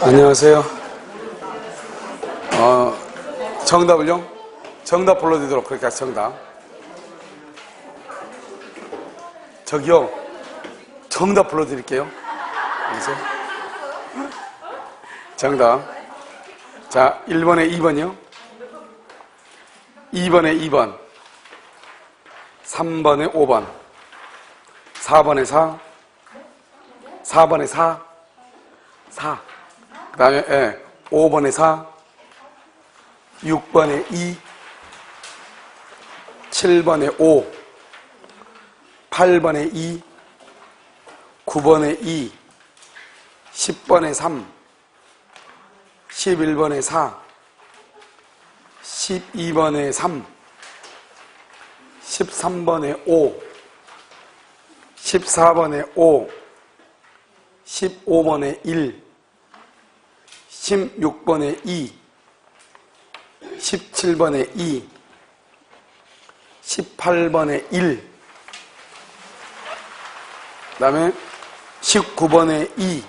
안녕하세요. 정답을요? 정답 불러드리도록 그렇게 정답. 저기요, 정답 불러드릴게요. 보세요. 정답. 자, 1번에 2번이요. 2번에 2번. 3번에 5번. 4번에 4. 4번에 4. 4. 그 다음에 5번에 4. 6번에 2. 7번에 5. 8번에 2. 9번에 2. 10번에 3. 11번에 4. 12번에 3. 13번에 5. 14번에 5. 15번에 1. 16번에 2. 17번에 2. 18번에 1. 그 다음에 19번에 2.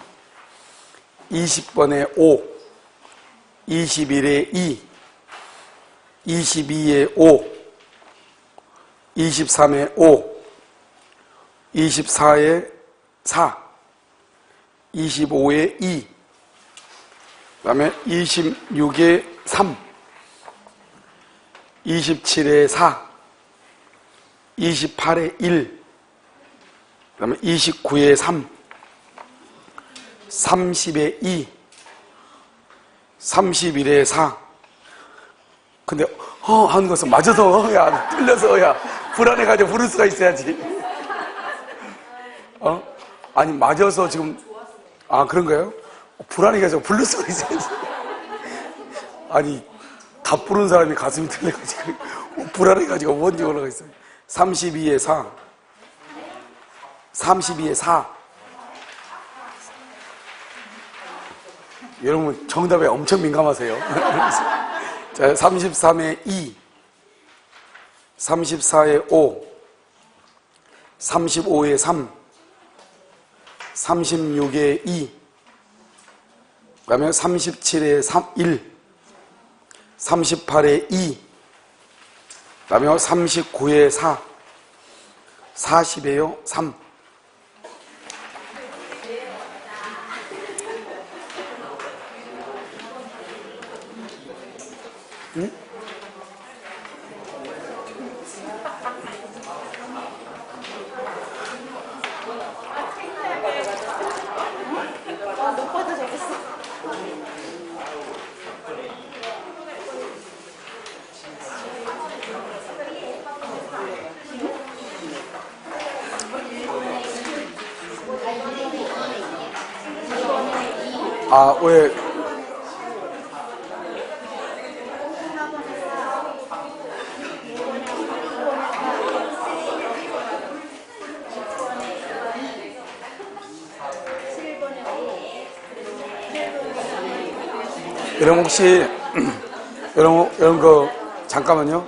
20번에 5. 21에 2. 22에 5. 23에 5. 24에 4. 25에 2. 그 다음에 26에 3. 27에 4. 28에 1. 그 다음에 29에 3. 30에 2. 31에 4. 근데 하는 것은 맞아서 야 틀려서 야 불안해가지고 부를 수가 있어야지. 아니 맞아서 지금 그런가요? 불안해가지고 부를 수가 있어야지. 아니 다 부른 사람이 가슴이 틀려가지고 불안해가지고 뭔지 올라가 있어요. 32에 4. 32에 4. 여러분 정답에 엄청 민감하세요. 자, 33에 2. 34에 5. 35에 3. 36에 2. 그 다음에 37에 3, 1. 38에 2. 그 다음에 39에 4. 40에요 3. 응? 왜? 여러분 혹시 여러분 잠깐만요.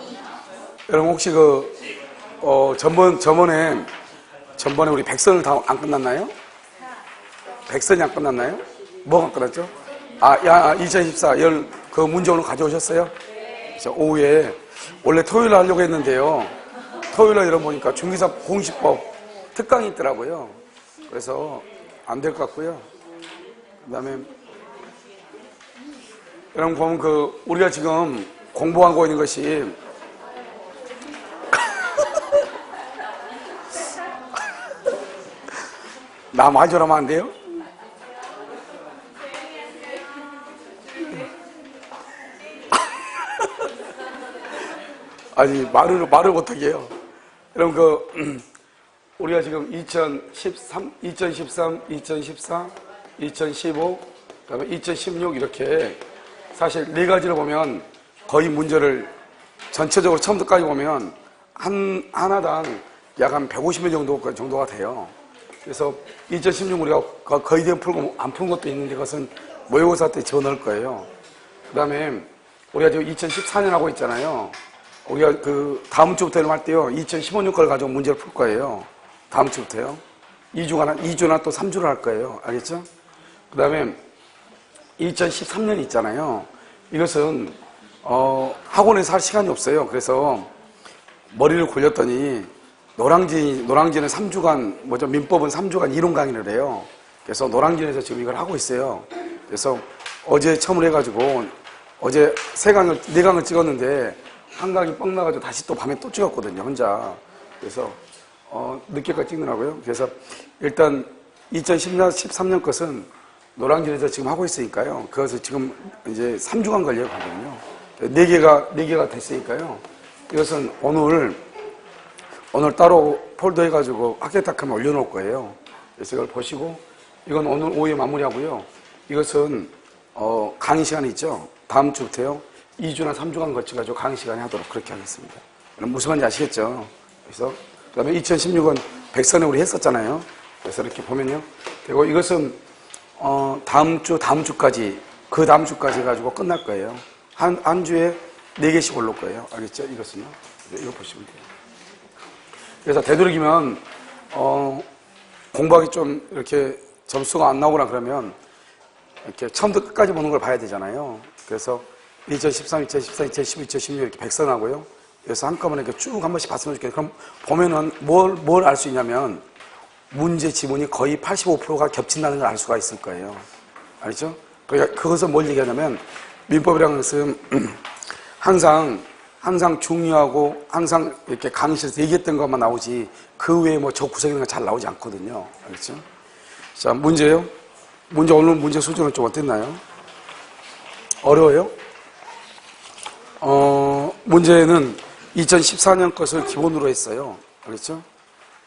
여러분 혹시 저번에 우리 백선을 다 안 끝났나요? 백선이 안 끝났나요? 뭐가 끝났죠? 2014 그 문제 오늘 가져오셨어요? 오후에 원래 토요일 하려고 했는데요. 토요일에 여러분 보니까 중개사 공시법 특강이 있더라고요. 그래서 안 될 것 같고요. 그 다음에 여러분 보면 우리가 지금 공부하고 있는 것이 나 마저라면 안 돼요? 아니 말을 못하게 해요. 여러분 우리가 지금 2013, 2014, 2015, 그다음에 2016 이렇게 사실 네 가지로 보면 거의 문제를 전체적으로 처음부터까지 보면 하나당 약 한 150명 정도가 돼요. 그래서 2016 우리가 거의 대부분 풀고 안 푼 것도 있는데 그것은 모의고사 때 집어넣을 거예요. 그 다음에 우리가 지금 2014년 하고 있잖아요. 우리가 다음 주부터 할 때요, 2015년 걸 가지고 문제를 풀 거예요. 다음 주부터요. 2주나 또 3주를 할 거예요. 알겠죠? 그 다음에 2013년 있잖아요. 이것은 학원에서 할 시간이 없어요. 그래서 머리를 굴렸더니 노량진은 3주간 민법은 3주간 이론 강의를 해요. 그래서 노량진에서 지금 이걸 하고 있어요. 그래서 어제 처음으로 해가지고 어제 4강을 찍었는데 한 강이 뻥 나가지고 다시 또 밤에 또 찍었거든요, 혼자. 그래서 늦게까지 찍느라고요. 그래서 일단 2013년 것은 노량진에서 지금 하고 있으니까요. 그것을 지금 이제 3주간 걸려요, 거든요. 4개가 됐으니까요. 이것은 오늘 따로 폴더 해가지고 학계탁하면 올려놓을 거예요. 그래서 이걸 보시고, 이건 오늘 오후에 마무리하고요. 이것은, 강의 시간이 있죠. 다음 주부터요. 2주나 3주간 거쳐가지고 강의 시간에 하도록 그렇게 하겠습니다. 무슨 말인지 아시겠죠? 그래서, 그 다음에 2016은 백선에 우리 했었잖아요. 그래서 이렇게 보면요. 그리고 이것은, 다음 주까지, 그 다음 주까지 해가지고 끝날 거예요. 한 주에 4개씩 올릴 거예요. 알겠죠? 이것은요. 이거 보시면 돼요. 그래서 되도록이면, 공부하기 좀 이렇게 점수가 안 나오거나 그러면, 이렇게 처음부터 끝까지 보는 걸 봐야 되잖아요. 그래서 2013, 2014, 2015, 2016 이렇게 백선하고요. 그래서 한꺼번에 이렇게 쭉 한 번씩 봤으면 좋겠어요. 그럼 보면은 뭘 알 수 있냐면, 문제 지문이 거의 85%가 겹친다는 걸 알 수가 있을 거예요. 알죠? 그러니까 그것은 뭘 얘기하냐면, 민법이라는 것은 항상 중요하고 항상 이렇게 강의실에서 얘기했던 것만 나오지 그 외에 저 구석에 있는 거 잘 나오지 않거든요. 알겠죠? 자, 문제요. 오늘 문제 수준은 좀 어땠나요? 어려워요? 문제는 2014년 것을 기본으로 했어요. 알겠죠?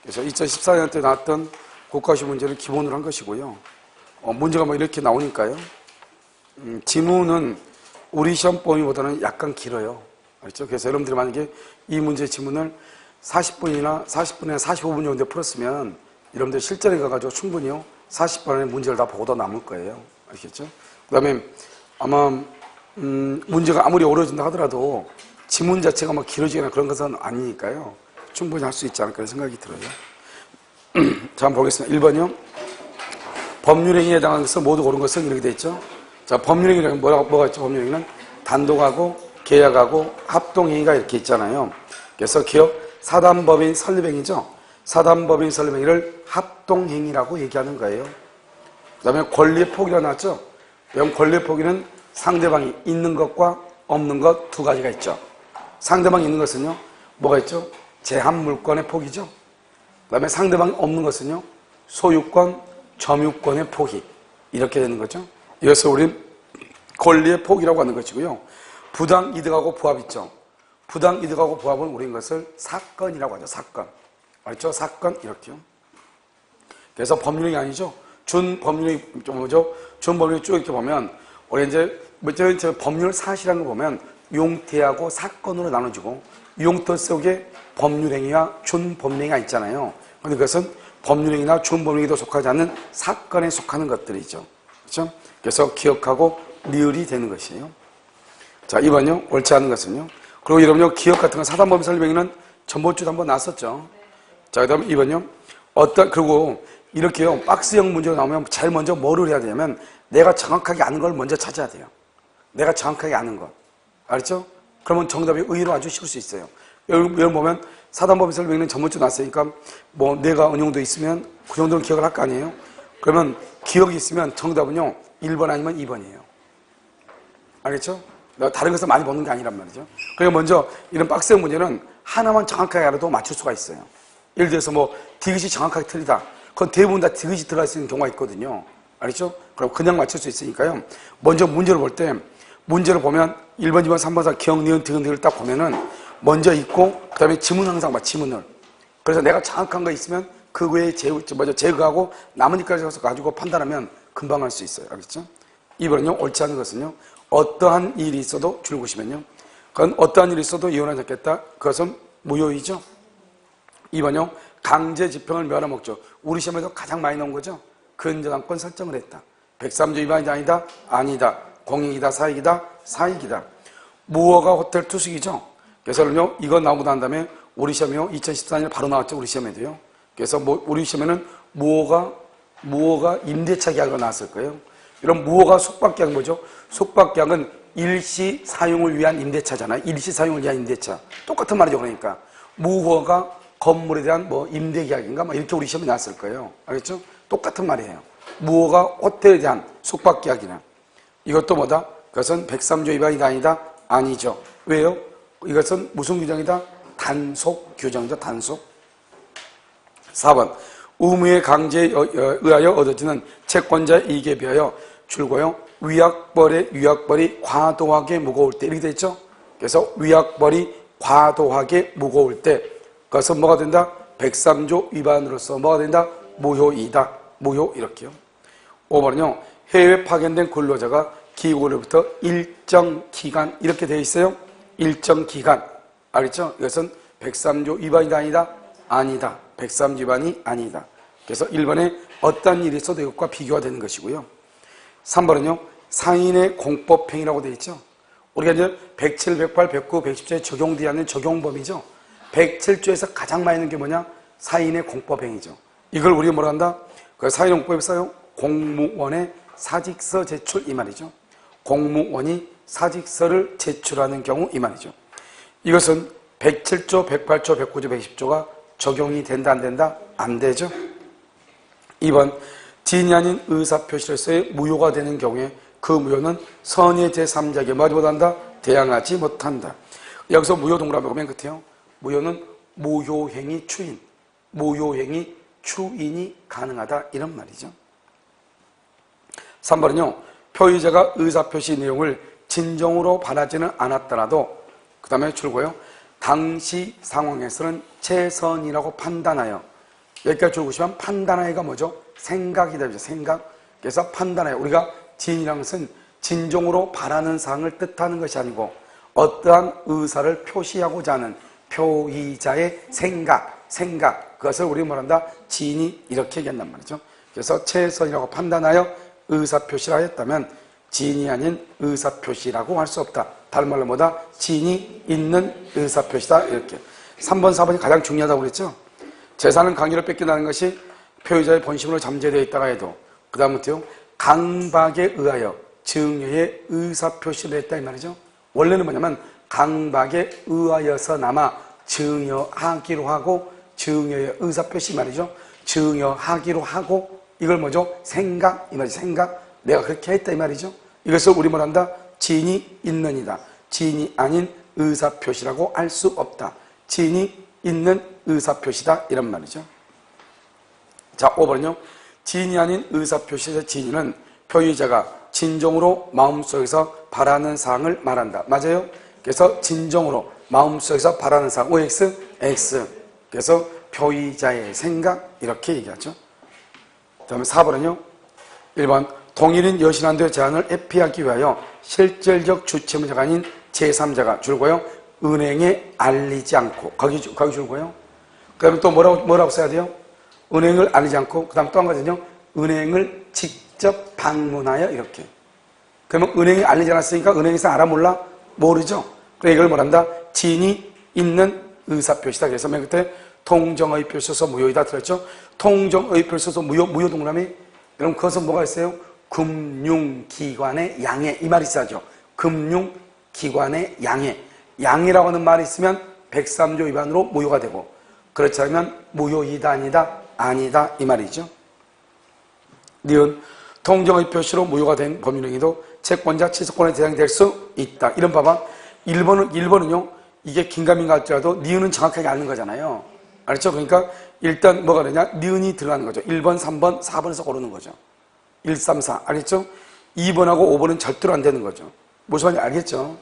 그래서 2014년 때 나왔던 국가시험 문제를 기본으로 한 것이고요. 문제가 이렇게 나오니까요. 지문은 우리 시험 범위보다는 약간 길어요. 알죠? 그래서 여러분들이 만약에 이 문제 지문을 40분이나 45분 정도 풀었으면 여러분들 실전에 가가지고 충분히요. 40분 안에 문제를 다 보고 남을 거예요. 아시겠죠? 그 다음에 아마 문제가 아무리 어려워진다 하더라도 지문 자체가 길어지거나 그런 것은 아니니까요. 충분히 할 수 있지 않을까 생각이 들어요. 자, 한번 보겠습니다. 1번이요. 법률행위에 해당하는 것을 모두 고른 것은 이렇게 되어 있죠. 자, 법률행위는 뭐가 있죠? 법률행위는 단독하고 계약하고 합동행위가 이렇게 있잖아요. 그래서 기억 사단법인 설립행위죠. 사단법인 설립행위를 합동행위라고 얘기하는 거예요. 그 다음에 권리의 포기가 나왔죠. 그럼 권리의 포기는 상대방이 있는 것과 없는 것 두 가지가 있죠. 상대방이 있는 것은요. 뭐가 있죠? 제한 물권의 포기죠. 그 다음에 상대방이 없는 것은요. 소유권, 점유권의 포기. 이렇게 되는 거죠. 이것을 우리 권리의 포기라고 하는 것이고요. 부당이득하고 부합 있죠. 부당이득하고 부합은 우리 이것을 사건이라고 하죠. 사건. 알죠? 사건 이렇게요. 그래서 법률이 아니죠. 준법률이 뭐죠? 준법률이 쭉 이렇게 보면 우리 이제 법률 사실이라는 거 보면 용태하고 사건으로 나눠지고 용태 속에 법률행위와 준법률행위가 있잖아요. 그런데 그것은 법률행위나 준법률행위도 속하지 않는 사건에 속하는 것들이죠. 그렇죠? 그래서 기억하고 리을이 되는 것이에요. 자, 2번요. 옳지 않은 것은요. 그리고 여러분요. 기억 같은 거 사단법인 설립행위는 전번주도 한번 나왔었죠. 자, 그 다음에 2번요. 그리고 이렇게요. 박스형 문제가 나오면 제일 먼저 뭐를 해야 되냐면 내가 정확하게 아는 걸 먼저 찾아야 돼요. 내가 정확하게 아는 것. 알았죠? 그러면 정답이 의외로 아주 쉬울 수 있어요. 여러분 보면 사단법인 설립행위는 전번주 나왔으니까 내가 은용도 있으면 그 정도는 기억을 할 거 아니에요? 그러면 기억이 있으면 정답은요. 1번 아니면 2번이에요. 알겠죠? 다른 것을 많이 보는 게 아니란 말이죠. 그러니까 먼저 이런 박스형 문제는 하나만 정확하게 알아도 맞출 수가 있어요. 예를 들어서 디귿이 정확하게 틀리다. 그건 대부분 다 디귿이 들어갈 수 있는 경우가 있거든요. 알겠죠? 그럼 그냥 맞출 수 있으니까요. 먼저 문제를 볼 때 문제를 보면 1번, 2번, 3번, 4번 기억, 니은, 디귿, 니을 딱 보면은 먼저 있고 그 다음에 지문 항상 봐. 지문을. 그래서 내가 정확한 거 있으면 그 외에 제거하고 나머지까지 가지고 판단하면 금방 할 수 있어요. 알겠죠? 2번은요. 옳지 않은 것은요. 어떠한 일이 있어도 줄것이면요. 그건 어떠한 일이 있어도 이혼하지 않겠다. 그것은 무효이죠. 2번요. 강제 집행을 멸한 목적. 우리 시험에서 가장 많이 나온 거죠. 근저당권 설정을 했다. 103조 위반이 아니다. 아니다. 공익이다. 사익이다. 사익이다. 무허가 호텔 투숙이죠. 그래서 이거 나오고 난 다음에 우리 시험이요. 2014년에 바로 나왔죠. 우리 시험에도요. 그래서 우리 시험에는 무허가 임대차 계약으로 나왔을 거예요. 이런 무효가 숙박계약 뭐죠? 숙박계약은 일시 사용을 위한 임대차잖아요. 일시 사용을 위한 임대차. 똑같은 말이죠. 그러니까 무효가 건물에 대한 뭐 임대계약인가 뭐 이렇게 우리 시험에 나왔을 거예요. 알겠죠? 똑같은 말이에요. 무효가 호텔에 대한 숙박계약이나 이것도 뭐다? 그것은 103조 위반이다 아니다? 아니죠. 왜요? 이것은 무슨 규정이다? 단속 규정이죠. 단속. 4번 의무의 강제에 의하여 얻어지는 채권자의 이익에 비하여 줄고요. 위약벌이 과도하게 무거울 때 이렇게 되어 있죠. 그래서 위약벌이 과도하게 무거울 때 그것은 뭐가 된다? 103조 위반으로서 뭐가 된다? 무효이다. 무효 이렇게요. 5번은요. 해외 파견된 근로자가 기고로부터 일정 기간 이렇게 되어 있어요. 일정 기간 알겠죠? 이것은 103조 위반이다 아니다? 아니다. 103조 위반이 아니다. 그래서 1번에 어떤 일이 있어도 이것과 비교가 되는 것이고요. 3번은요. 상인의 공법행위라고 되어 있죠. 우리가 이제 107, 108, 109, 110조에 적용되지 않는 적용범위죠. 107조에서 가장 많이 있는 게 뭐냐? 사인의 공법행위죠. 이걸 우리가 뭐라 한다? 그 사인의 공법에서요. 공무원의 사직서 제출 이 말이죠. 공무원이 사직서를 제출하는 경우 이 말이죠. 이것은 107조, 108조, 109조, 110조가 적용이 된다 안 된다? 안 되죠. 2번 지인이 아닌 의사표시로서의 무효가 되는 경우에 그 무효는 선의 제3자에게 뭐하지 못한다? 대항하지 못한다. 여기서 무효 동그라미 보면 끝에요. 무효는 무효행위 추인, 무효행위 추인이 가능하다 이런 말이죠. 3번은요. 표의자가 의사표시 내용을 진정으로 바라지는 않았더라도 그 다음에 줄고요. 당시 상황에서는 최선이라고 판단하여 여기까지 줄고시면 판단하여가 뭐죠? 생각이다. 생각. 그래서 판단하여 우리가 진이라는 것은 진정으로 바라는 사항을 뜻하는 것이 아니고 어떠한 의사를 표시하고자 하는 표의자의 생각 그것을 우리 뭐란다? 진이 이렇게 얘기한단 말이죠. 그래서 최선이라고 판단하여 의사표시를 하였다면 진이 아닌 의사표시라고 할 수 없다. 다른 말로 뭐다? 진이 있는 의사표시다 이렇게. 3번, 4번이 가장 중요하다고 그랬죠. 재산은 강요로 뺏긴다는 것이 표의자의 본심으로 잠재되어 있다가 해도 그 다음부터요. 강박에 의하여 증여의 의사표시를 했다 이 말이죠. 원래는 뭐냐면 강박에 의하여서나마 증여하기로 하고 증여의 의사표시 말이죠. 증여하기로 하고 이걸 뭐죠? 생각 이 말이죠. 생각 내가 그렇게 했다 이 말이죠. 이것을 우리 뭐란다? 진이 있는이다. 진이 아닌 의사표시라고 할 수 없다. 진이 있는 의사표시다 이런 말이죠. 자 5번은요. 진이 아닌 의사표시의 진위는 표의자가 진정으로 마음속에서 바라는 사항을 말한다. 맞아요? 그래서 진정으로 마음속에서 바라는 사항 OX, X 그래서 표의자의 생각 이렇게 얘기하죠. 그 다음에 4번은요. 1번 동일인 여신한도의 제한을 회피하기 위하여 실질적 주체문자가 아닌 제3자가 줄고요. 은행에 알리지 않고 거기 줄고요. 그 다음에 또 뭐라고 써야 돼요? 은행을 알리지 않고 그 다음 또 한 가지는요. 은행을 직접 방문하여 이렇게. 그러면 은행이 알리지 않았으니까 은행에서 알아 몰라? 모르죠. 그래서 이걸 뭐란다? 진이 있는 의사표시다. 그래서 맨 끝에 통정의표시서 무효이다 들었죠? 통정의표시서 무효 동그라미. 그럼 그것은 뭐가 있어요? 금융기관의 양해 이 말이 있어야죠. 금융기관의 양해라고 하는 말이 있으면 103조 위반으로 무효가 되고 그렇지 않으면 무효이다 아니다 이 말이죠. 니은 통정의 표시로 무효가 된 법률행위도 채권자 취소권의 대상이 될 수 있다. 이런 봐봐. 1번은요. 이게 긴가민가 할지라도 니은은 정확하게 아는 거잖아요. 알았죠? 그러니까 일단 뭐가 되냐? 니은이 들어가는 거죠. 1번, 3번, 4번에서 고르는 거죠. 1, 3, 4 알겠죠? 2번하고 5번은 절대로 안 되는 거죠. 무슨 말인지 알겠죠?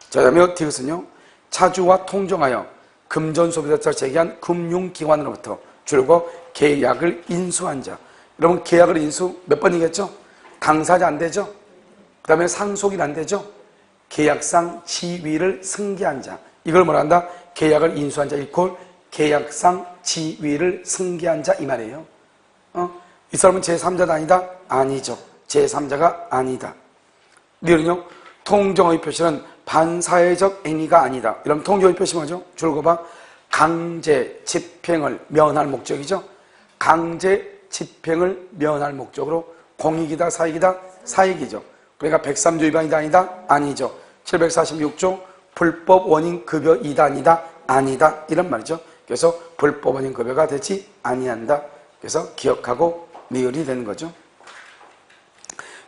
자, 그다음에 디귿은요. 차주와 통정하여 금전소비자처 제기한 금융기관으로부터 줄고 계약을 인수한 자. 여러분 계약을 인수 몇 번이겠죠? 당사자 안 되죠? 그 다음에 상속인 안 되죠? 계약상 지위를 승계한 자. 이걸 뭐라 한다? 계약을 인수한 자 이퀄 계약상 지위를 승계한 자 이 말이에요. 이 사람은 제3자가 아니다? 아니죠. 제3자가 아니다. 니은요. 통정의 표시는 반사회적 행위가 아니다. 이러면 통정의 표시 뭐죠? 줄거봐. 강제 집행을 면할 목적이죠. 강제 집행을 면할 목적으로 공익이다, 사익이다? 사익이죠. 그러니까 103조 위반이다, 아니다? 아니죠. 746조 불법 원인 급여 이단이다, 아니다, 이런 말이죠. 그래서 불법 원인 급여가 되지 아니한다. 그래서 기억하고 리을이 되는 거죠.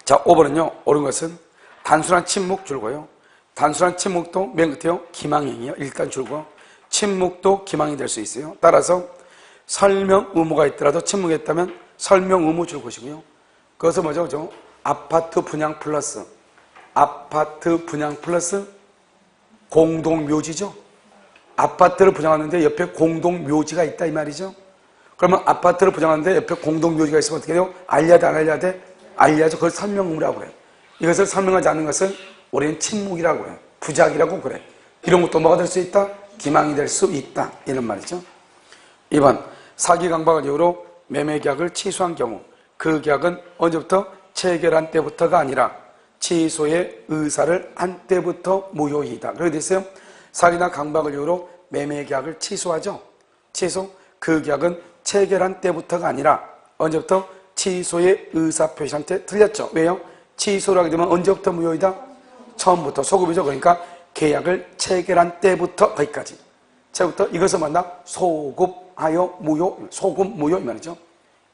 자, 5번은요, 옳은 것은 단순한 침묵 줄고요. 단순한 침묵도 맨 끝에요, 기망행이요. 일단 줄고 침묵도 기망이 될 수 있어요. 따라서 설명 의무가 있더라도 침묵했다면 설명 의무 줄 것이고요. 그것은 뭐죠? 아파트 분양 플러스 공동묘지죠. 아파트를 분양하는데 옆에 공동묘지가 있다 이 말이죠. 그러면 아파트를 분양하는데 옆에 공동묘지가 있으면 어떻게 돼요? 알려야 돼, 안 알려야 돼? 알려야죠. 그걸 설명 의무라고 그래요. 이것을 설명하지 않는 것을 우리는 침묵이라고 해요. 부작이라고 그래. 이런 것도 뭐가 될 수 있다? 기망이 될 수 있다, 이런 말이죠. 2번, 사기 강박을 이유로 매매 계약을 취소한 경우 그 계약은 언제부터? 체결한 때부터가 아니라 취소의 의사를 한 때부터 무효이다. 그렇게 돼 있어요. 사기나 강박을 이유로 매매 계약을 취소하죠. 취소, 그 계약은 체결한 때부터가 아니라 언제부터? 취소의 의사표시한테 틀렸죠. 왜요? 취소를 하게 되면 언제부터 무효이다? 처음부터, 소급이죠. 그러니까 계약을 체결한 때부터 거기까지. 처음부터 이것을 만나 소급하여 무효, 소급 무효 이 말이죠.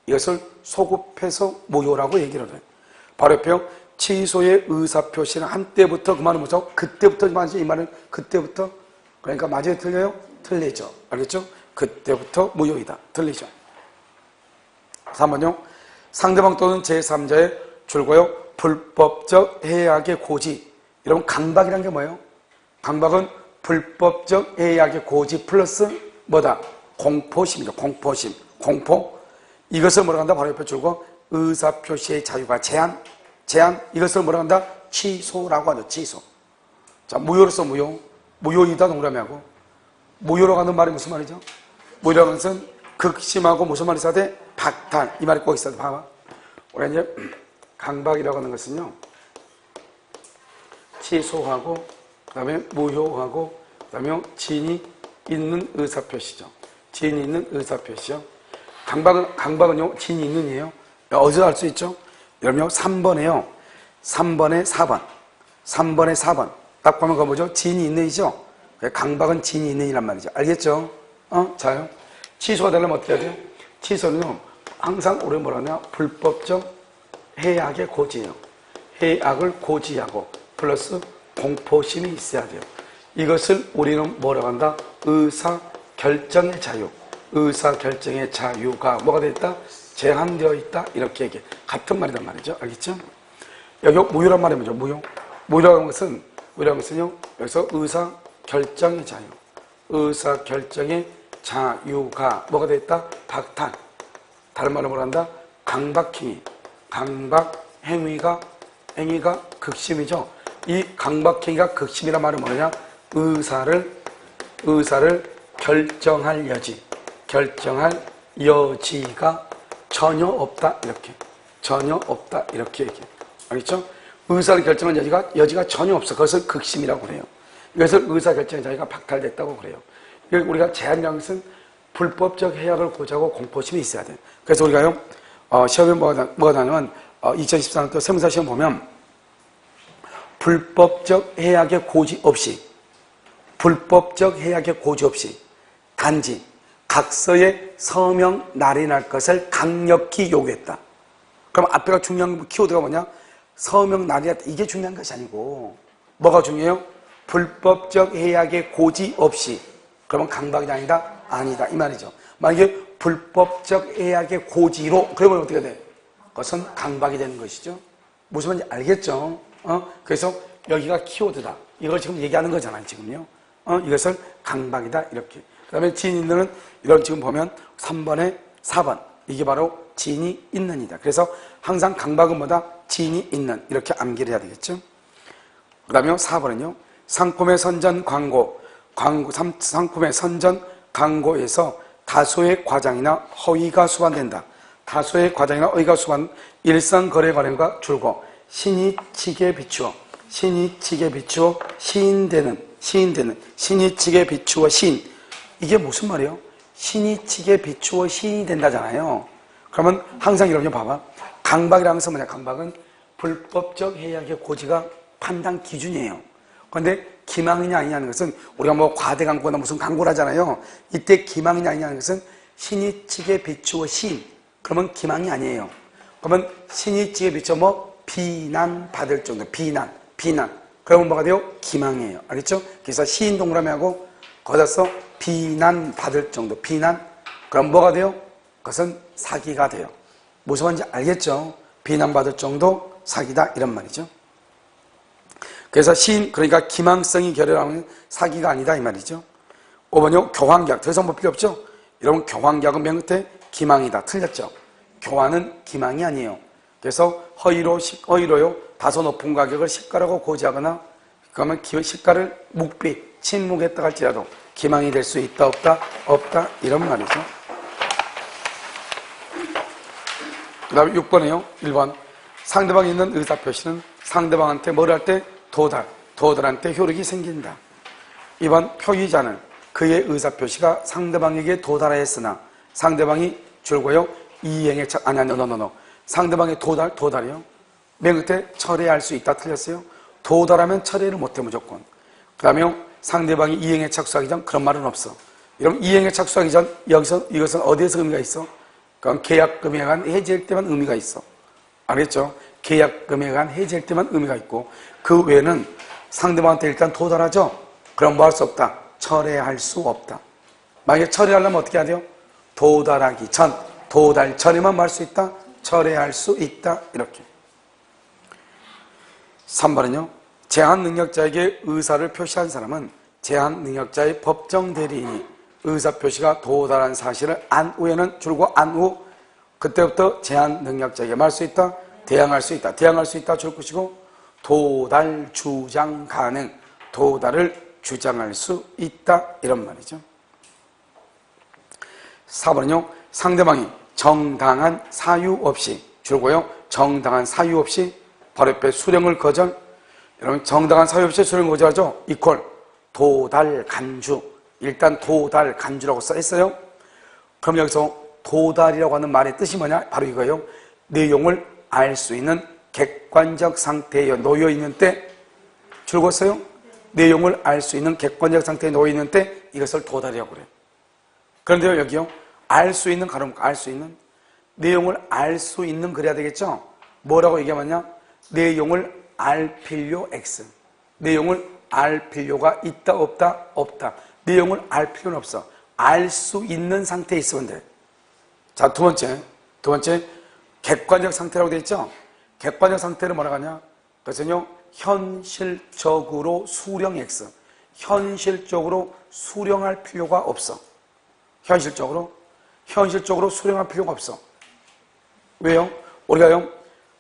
이것을 소급해서 무효라고 얘기를 해요. 바로 옆에요. 취소의 의사표시는 한때부터, 그 말은 뭐죠? 그때부터 맞지? 이 말은 그때부터. 그러니까 맞아요? 틀려요? 틀리죠. 알겠죠? 그때부터 무효이다. 틀리죠. 3번요. 상대방 또는 제3자의 줄고요. 불법적 해약의 고지. 여러분, 강박이란 게 뭐예요? 강박은 불법적 해약의 고지 플러스 뭐다? 공포심이죠. 공포심. 공포. 이것을 뭐라고 한다? 바로 옆에 줄고 의사표시의 자유가 제한. 이것을 뭐라고 한다? 취소라고 하죠. 취소. 자, 무효로서 무효. 무효이다 동그라미 하고. 무효로 가는 말이 무슨 말이죠? 무효라는 것은 극심하고 무슨 말이 있어야 돼? 박탈. 이 말이 꼭 있어야 돼. 봐봐. 우리가 이제 강박이라고 하는 것은요. 취소하고, 그 다음에 무효하고, 그 다음에 진이 있는 의사표시죠. 진이 있는 의사표시죠. 강박은요, 진이 있는이에요. 어디서 알 수 있죠? 여러분요, 3번에요. 3번에 4번. 3번에 4번. 딱 보면 그거 뭐죠? 진이 있는이죠? 강박은 진이 있는이란 말이죠. 알겠죠? 자요. 취소가 되려면 어떻게 해야 돼요? 취소는요, 항상 우리 뭐라 하냐? 불법적 해악의 고지예요. 해악을 고지하고, 플러스 공포심이 있어야 돼요. 이것을 우리는 뭐라고 한다? 의사결정의 자유. 의사결정의 자유가 뭐가 되어 있다? 제한되어 있다. 이렇게 얘기해. 같은 말이란 말이죠. 알겠죠? 여기 무효란 말이 뭐죠? 무효. 무효라는 것은요, 여기서 의사결정의 자유. 의사결정의 자유가 뭐가 되어 있다? 박탈. 다른 말로 뭐라 한다? 강박행위. 강박행위가 극심이죠. 이 강박행위가 극심이란 말은 뭐냐? 의사를 결정할 여지가 전혀 없다. 이렇게 얘기해. 알겠죠? 의사를 결정할 여지가 전혀 없어. 그것을 극심이라고 그래요. 이것을 의사결정의 자유가 박탈됐다고 그래요. 우리가 제한한 것은 불법적 해약을 고지하고 공포심이 있어야 돼요. 그래서 우리가요, 시험에 뭐가 나냐면, 2014년도 세무사 시험 보면, 불법적 해약의 고지 없이, 단지 각서에 서명 날인할 것을 강력히 요구했다. 그럼 앞에가 중요한 키워드가 뭐냐? 서명 날인했다. 이게 중요한 것이 아니고, 뭐가 중요해요? 불법적 해약의 고지 없이. 그러면 강박이 아니다? 아니다. 이 말이죠. 만약에 불법적 해약의 고지로, 그러면 어떻게 돼? 그것은 강박이 되는 것이죠. 무슨 말인지 알겠죠? 그래서 여기가 키워드다. 이걸 지금 얘기하는 거잖아요, 지금요. 이것을 강박이다. 이렇게. 그 다음에 진이 있는은, 이런 지금 보면 3번에 4번. 이게 바로 진이 있는이다. 그래서 항상 강박은 뭐다? 진이 있는. 이렇게 암기를 해야 되겠죠? 그 다음에 4번은요. 상품의 선전 상품의 선전 광고에서 다소의 과장이나 허위가 수반된다. 다소의 과장이나 허위가 수반, 일상 거래 관행과 줄고, 신이 칙에 비추어 시인되는, 신이 칙에 비추어 시인. 이게 무슨 말이에요? 신이 칙에 비추어 시인이 된다잖아요. 그러면 항상 여러분 봐봐. 강박이라는 것은 뭐냐? 강박은 불법적 해약의 고지가 판단 기준이에요. 그런데 기망이냐 아니냐는 것은 우리가 뭐 과대 광고나 무슨 광고를 하잖아요. 이때 기망이냐 아니냐는 것은 신이 찌게 비추어 시인. 그러면 기망이 아니에요. 그러면 신이 찌게 비추어 뭐 비난받을 정도. 비난. 그러면 뭐가 돼요? 기망이에요. 알겠죠? 그래서 시인 동그라미하고 거기다 써 비난받을 정도. 비난. 그럼 뭐가 돼요? 그것은 사기가 돼요. 무슨 말인지 알겠죠? 비난받을 정도 사기다 이런 말이죠. 그래서 시인, 그러니까 기망성이 결여하는 사기가 아니다 이 말이죠. 5번요. 교환계약. 더 이상 뭐 필요 없죠? 여러분 교환계약은 맨 끝에 기망이다. 틀렸죠? 교환은 기망이 아니에요. 그래서 허위로요. 다소 높은 가격을 시가라고 고지하거나 그러면 시가를 침묵했다 할지라도 기망이 될 수 있다 없다 이런 말이죠. 그 다음에 6번이요. 1번. 상대방이 있는 의사표시는 상대방한테 뭘 할 때 도달한테 효력이 생긴다. 2번. 표의자는 그의 의사표시가 상대방에게 도달하였으나 상대방이 줄고요. 이행에 상대방의 도달이요. 맨 끝에 철회할 수 있다. 틀렸어요. 도달하면 철회를 못해 무조건. 그 다음에 상대방이 이행에 착수하기 전 그런 말은 없어. 여러분 이행에 착수하기 전 이것은 어디에서 의미가 있어? 그럼 계약금에 관한 해지할 때만 의미가 있어. 알겠죠? 계약금에 관한 해지할 때만 의미가 있고 그 외에는 상대방한테 일단 도달하죠? 그럼 뭐 할 수 없다? 철회할 수 없다. 만약에 철회하려면 어떻게 해야 돼요? 도달하기 전, 도달 전에만 뭐 할 수 있다? 철회할 수 있다. 이렇게. 3번은요. 제한능력자에게 의사를 표시한 사람은 제한능력자의 법정 대리인이 의사표시가 도달한 사실을 안 후에는 줄고 안 후 그때부터 제한능력자에게 말할 수 있다. 대항할 수 있다. 대항할 수 있다 줄 것이고 도달 주장 가능. 도달을 주장할 수 있다. 이런 말이죠. 4번은요. 상대방이 정당한 사유 없이 줄고요. 정당한 사유 없이 바로 옆에 수령을 거절. 여러분 정당한 사유 없이 수령을 거절하죠. 이퀄 도달 간주. 일단 도달 간주라고 써있어요. 그럼 여기서 도달이라고 하는 말의 뜻이 뭐냐? 바로 이거예요. 내용을 알 수 있는 객관적 상태에 놓여 있는 때 줄었어요. 내용을 알 수 있는 객관적 상태에 놓여 있는 때 이것을 도달이라고 그래요. 그런데요 여기요. 알 수 있는 가로막고 알 수 있는 내용을 알 수 있는 그래야 되겠죠? 뭐라고 얘기하냐? 내용을 알 필요 X. 내용을 알 필요가 있다 없다? 없다. 내용을 알 필요는 없어. 알 수 있는 상태에 있으면 돼. 자, 두 번째 객관적 상태라고 되어 있죠? 객관적 상태를 뭐라고 하냐? 그것은요 현실적으로 수령 X. 현실적으로 수령할 필요가 없어. 현실적으로 수령할 필요가 없어. 왜요? 우리가요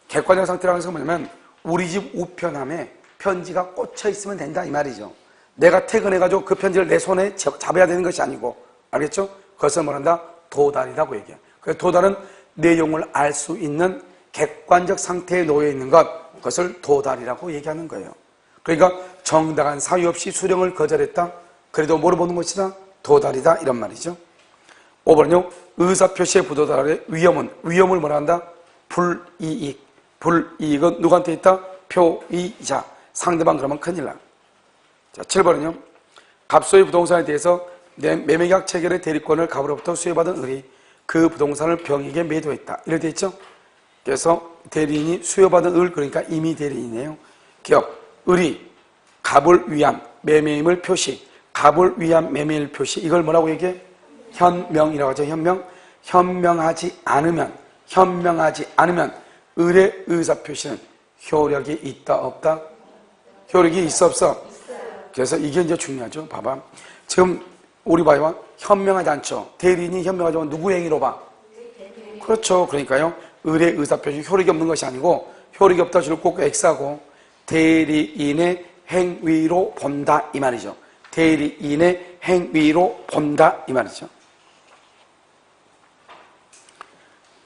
객관적 상태라는 것은 뭐냐면 우리 집 우편함에 편지가 꽂혀 있으면 된다 이 말이죠. 내가 퇴근해가지고 그 편지를 내 손에 잡아야 되는 것이 아니고 알겠죠? 그것을 뭐란다? 도달이라고 얘기해. 그래서 도달은 내용을 알 수 있는 객관적 상태에 놓여 있는 것, 그것을 도달이라고 얘기하는 거예요. 그러니까 정당한 사유 없이 수령을 거절했다. 그래도 뭐를 보는 것이다? 도달이다 이런 말이죠. 5번은요. 의사표시의 부도달의 위험을 뭐라 한다? 불이익. 불이익은 누구한테 있다? 표의자. 상대방 그러면 큰일 나. 자, 7번은요. 갑소의 부동산에 대해서 매매계약 체결의 대리권을 갑으로부터 수여받은 을이 그 부동산을 병에게 매도했다. 이렇게 돼 있죠? 그래서 대리인이 수여받은 을, 그러니까 임의 대리인이에요. 기업, 을이 갑을 위한 매매임을 표시, 갑을 위한 매매임을 표시, 이걸 뭐라고 얘기해? 현명이라고 하죠. 현명하지 않으면 을의 의사표시는 효력이 있다 없다? 효력이 있어 없어? 그래서 이게 이제 중요하죠. 봐봐. 지금 우리 봐요. 현명하지 않죠. 대리인이 현명하지 않으면 누구 행위로 봐? 그렇죠. 그러니까요. 을의 의사표시 효력이 없는 것이 아니고 효력이 없다 줄 꼭 X하고 대리인의 행위로 본다 이 말이죠. 대리인의 행위로 본다 이 말이죠.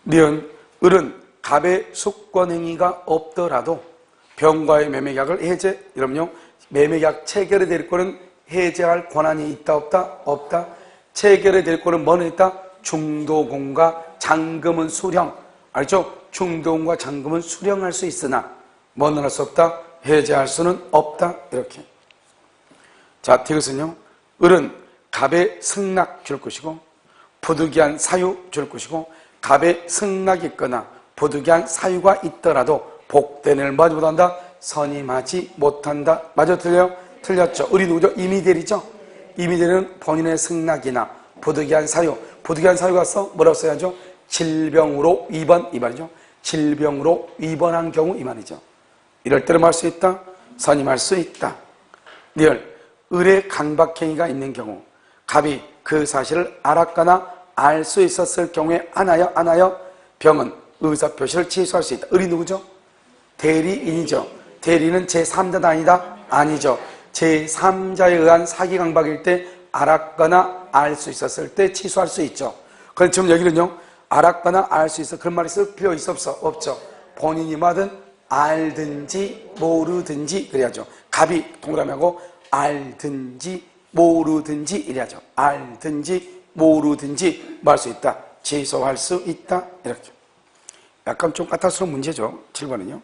니은 을은 갑의 숙권행위가 없더라도 병과의 매매계약을 해제, 이러면요 매매계약 체결의 대리권은 해제할 권한이 있다 없다? 없다. 체결의 대리권은 뭐는 있다? 중도공과 잔금은 수령. 알죠? 중도금과 잔금은 수령할 수 있으나 뭐는 할 수 없다? 해제할 수는 없다. 이렇게. 자, 이것은요, 을은 갑의 승낙 줄 것이고 부득이한 사유 줄 것이고, 갑의 승낙이 있거나 부득이한 사유가 있더라도 복대를 뭐하지 못한다? 선임하지 못한다. 맞아, 틀려요? 틀렸죠. 을이 누구죠? 이미대리죠. 이미대리는 본인의 승낙이나 부득이한 사유, 부득이한 사유가 있어 뭐라고 써야죠? 질병으로 위반, 이 말이죠. 질병으로 위반한 경우 이 말이죠. 이럴 때는 할 수 있다? 선임할 수 있다. 리얼, 을의 강박행위가 있는 경우 갑이 그 사실을 알았거나 알 수 있었을 경우에 안 하여 병은 의사표시를 취소할 수 있다. 을이 누구죠? 대리인이죠. 대리는 제3자다 아니다? 아니죠. 제3자에 의한 사기 강박일 때 알았거나 알 수 있었을 때 취소할 수 있죠. 그런데 지금 여기는요, 알았거나 알 수 있어, 그런 말이 쓸 필요 있어 없어? 없죠. 본인이 뭐든 알든지 모르든지 그래야죠. 갑이 동그라미하고 알든지 모르든지 이래야죠. 알든지 모르든지 뭐 할 수 있다? 취소할 수 있다. 이렇게. 약간 좀 까탈스러운 문제죠. 7번은요.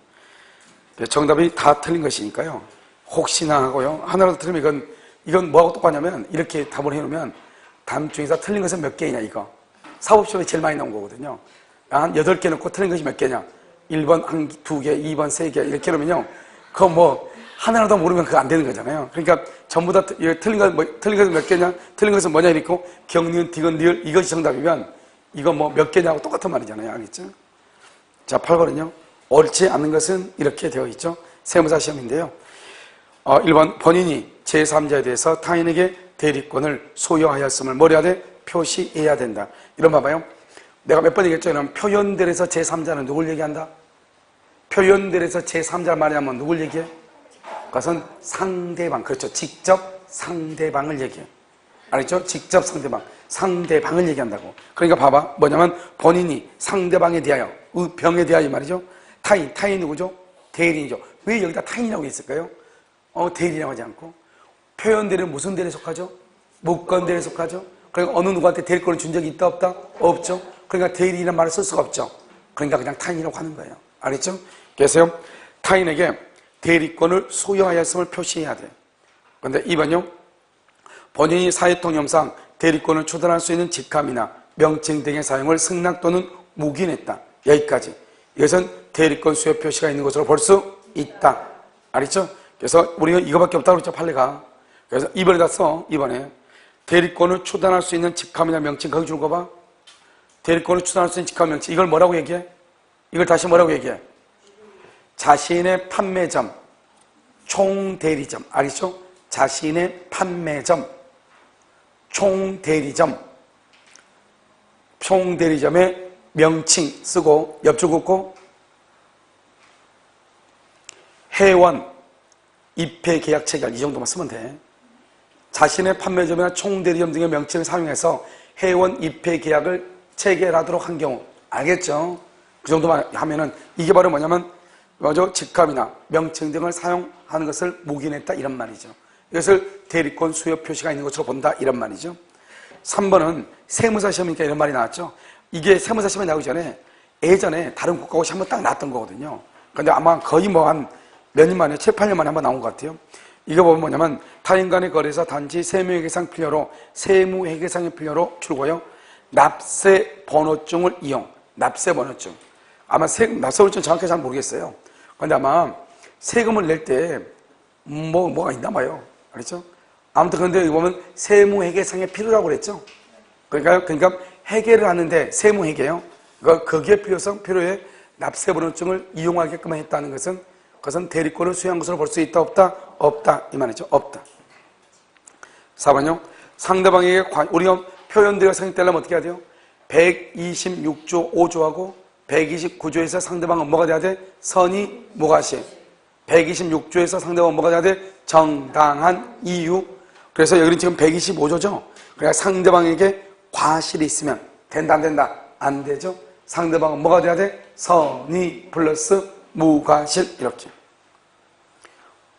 정답이 다 틀린 것이니까요. 혹시나 하고요. 하나라도 틀리면 이건 뭐하고 똑같냐면 이렇게 답을 해놓으면 다음 중에서 틀린 것은 몇 개이냐 이거. 사법시험에 제일 많이 나온 거거든요. 한 8개 넣고 틀린 것이 몇 개냐. 1번 2개, 2번 3개 이렇게 놓으면요. 그거 뭐 하나라도 모르면 그거 안 되는 거잖아요. 그러니까 전부 다 틀린 것은 몇 개냐, 틀린 것은 뭐냐 이렇고 경리은, 디귿, 리을 이것이 정답이면 이거 뭐 몇 개냐고 똑같은 말이잖아요. 알겠죠? 자, 8번은요. 옳지 않는 것은 이렇게 되어 있죠. 세무사 시험인데요. 1번 본인이 제3자에 대해서 타인에게 대리권을 소유하였음을 뭘 해야 돼? 표시해야 된다. 이런 봐봐요. 내가 몇 번 얘기했죠. 이런 표현들에서 제3자는 누굴 얘기한다? 표현들에서 제3자를 말하면 누굴 얘기해? 그것은 상대방. 그렇죠. 직접 상대방을 얘기해. 알겠죠? 직접 상대방. 상대방을 얘기한다고. 그러니까 봐봐. 뭐냐면 본인이 상대방에 대하여, 병에 대하여 말이죠. 타인 누구죠? 대리인이죠. 왜 여기다 타인이라고 했을까요? 대리라고 하지 않고. 표현대리는 무슨 대리에 속하죠? 무건대리에 속하죠? 그러니까 어느 누구한테 대리권을 준 적이 있다 없다? 없죠. 그러니까 대리라는 말을 쓸 수가 없죠. 그러니까 그냥 타인이라고 하는 거예요. 알겠죠? 그래서요, 타인에게 대리권을 소유하였음을 표시해야 돼요. 그런데 2번요, 본인이 사회통념상 대리권을 초단할 수 있는 직함이나 명칭 등의 사용을 승낙 또는 묵인했다. 여기까지. 이것은 대리권 수여 표시가 있는 것으로 볼 수 있다. 알겠죠? 그래서 우리가 이거밖에 없다고 그랬죠, 판례가. 그래서 2번에다 써, 2번에. 대리권을 초단할 수 있는 직함이나 명칭, 거기 준 거 봐. 대리권을 초단할 수 있는 직함, 명칭. 이걸 뭐라고 얘기해? 이걸 다시 뭐라고 얘기해? 자신의 판매점, 총대리점. 알겠죠? 자신의 판매점, 총대리점. 총대리점의 명칭 쓰고 옆줄 긋고 회원, 입회 계약 체결 이 정도만 쓰면 돼. 자신의 판매점이나 총대리점 등의 명칭을 사용해서 회원 입회 계약을 체결하도록 한 경우. 알겠죠? 그 정도만 하면은 이게 바로 뭐냐면 먼저 직함이나 명칭 등을 사용하는 것을 묵인했다 이런 말이죠. 이것을 대리권 수여 표시가 있는 것으로 본다 이런 말이죠. 3번은 세무사 시험이니까 이런 말이 나왔죠. 이게 세무사 시험에 나오기 전에 예전에 다른 국가고시 한번 딱 나왔던 거거든요. 근데 아마 거의 뭐 한 몇 년 만에 7, 8년 만에 한번 나온 것 같아요. 이거 보면 뭐냐면 타인 간의 거래에서 단지 세무회계상 필요로 세무회계상의 필요로 줄고요. 납세번호증을 이용. 납세번호증. 아마 납세번호증 정확히 잘 모르겠어요. 근데 아마 세금을 낼 때 뭐가 있나 봐요. 알겠죠? 아무튼 그런데 여기 보면 세무회계상의 필요라고 그랬죠. 그러니까 회계를 하는데 세무회계요. 거기에 필요해 납세번호증을 이용하게끔 했다는 것은 그것은 대리권을 수여한 것으로 볼 수 있다 없다? 없다 이 말이죠. 없다. 4번요. 상대방에게 우리가 표현대리가 성립되려면 어떻게 해야 돼요? 126조 5조하고 129조에서 상대방은 뭐가 돼야 돼? 선의 무과시. 126조에서 상대방은 뭐가 돼야 돼? 정당한 이유. 그래서 여기는 지금 125조죠. 그러니까 상대방에게 과실이 있으면 된다 안 된다? 안 되죠. 상대방은 뭐가 돼야 돼? 선의 플러스 무과실 이렇게.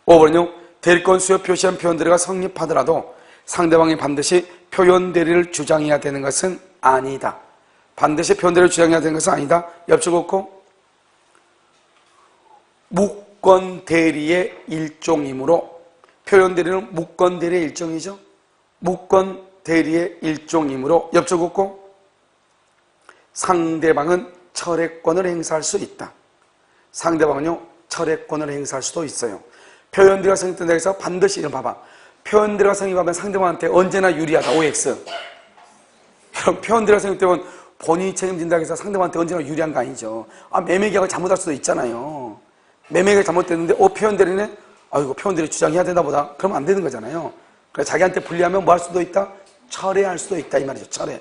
5번은요. 대리권 수여 표시한 표현대리가 성립하더라도 상대방이 반드시 표현대리를 주장해야 되는 것은 아니다. 반드시 표현대리를 주장해야 되는 것은 아니다. 옆줄 긋고 무권 대리의 일종이므로, 표현 대리는 무권 대리의 일종이죠. 무권 대리의 일종이므로 옆줄 긋고 상대방은 철회권을 행사할 수 있다. 상대방은요 철회권을 행사할 수도 있어요. 표현 대리가 성립된다 해서 반드시 이런 봐봐. 표현 대리가 성립하면 상대방한테 언제나 유리하다. OX. 표현 대리가 성립되면 본인이 책임진다 해서 상대방한테 언제나 유리한 거 아니죠. 매매 계약을 잘못할 수도 있잖아요. 매매 계약이 잘못됐는데 표현 대리네? 이거 표현 대리 주장해야 되나 보다. 그러면 안 되는 거잖아요. 그래서 자기한테 불리하면 뭐 할 수도 있다? 철회할 수도 있다 이 말이죠. 철회.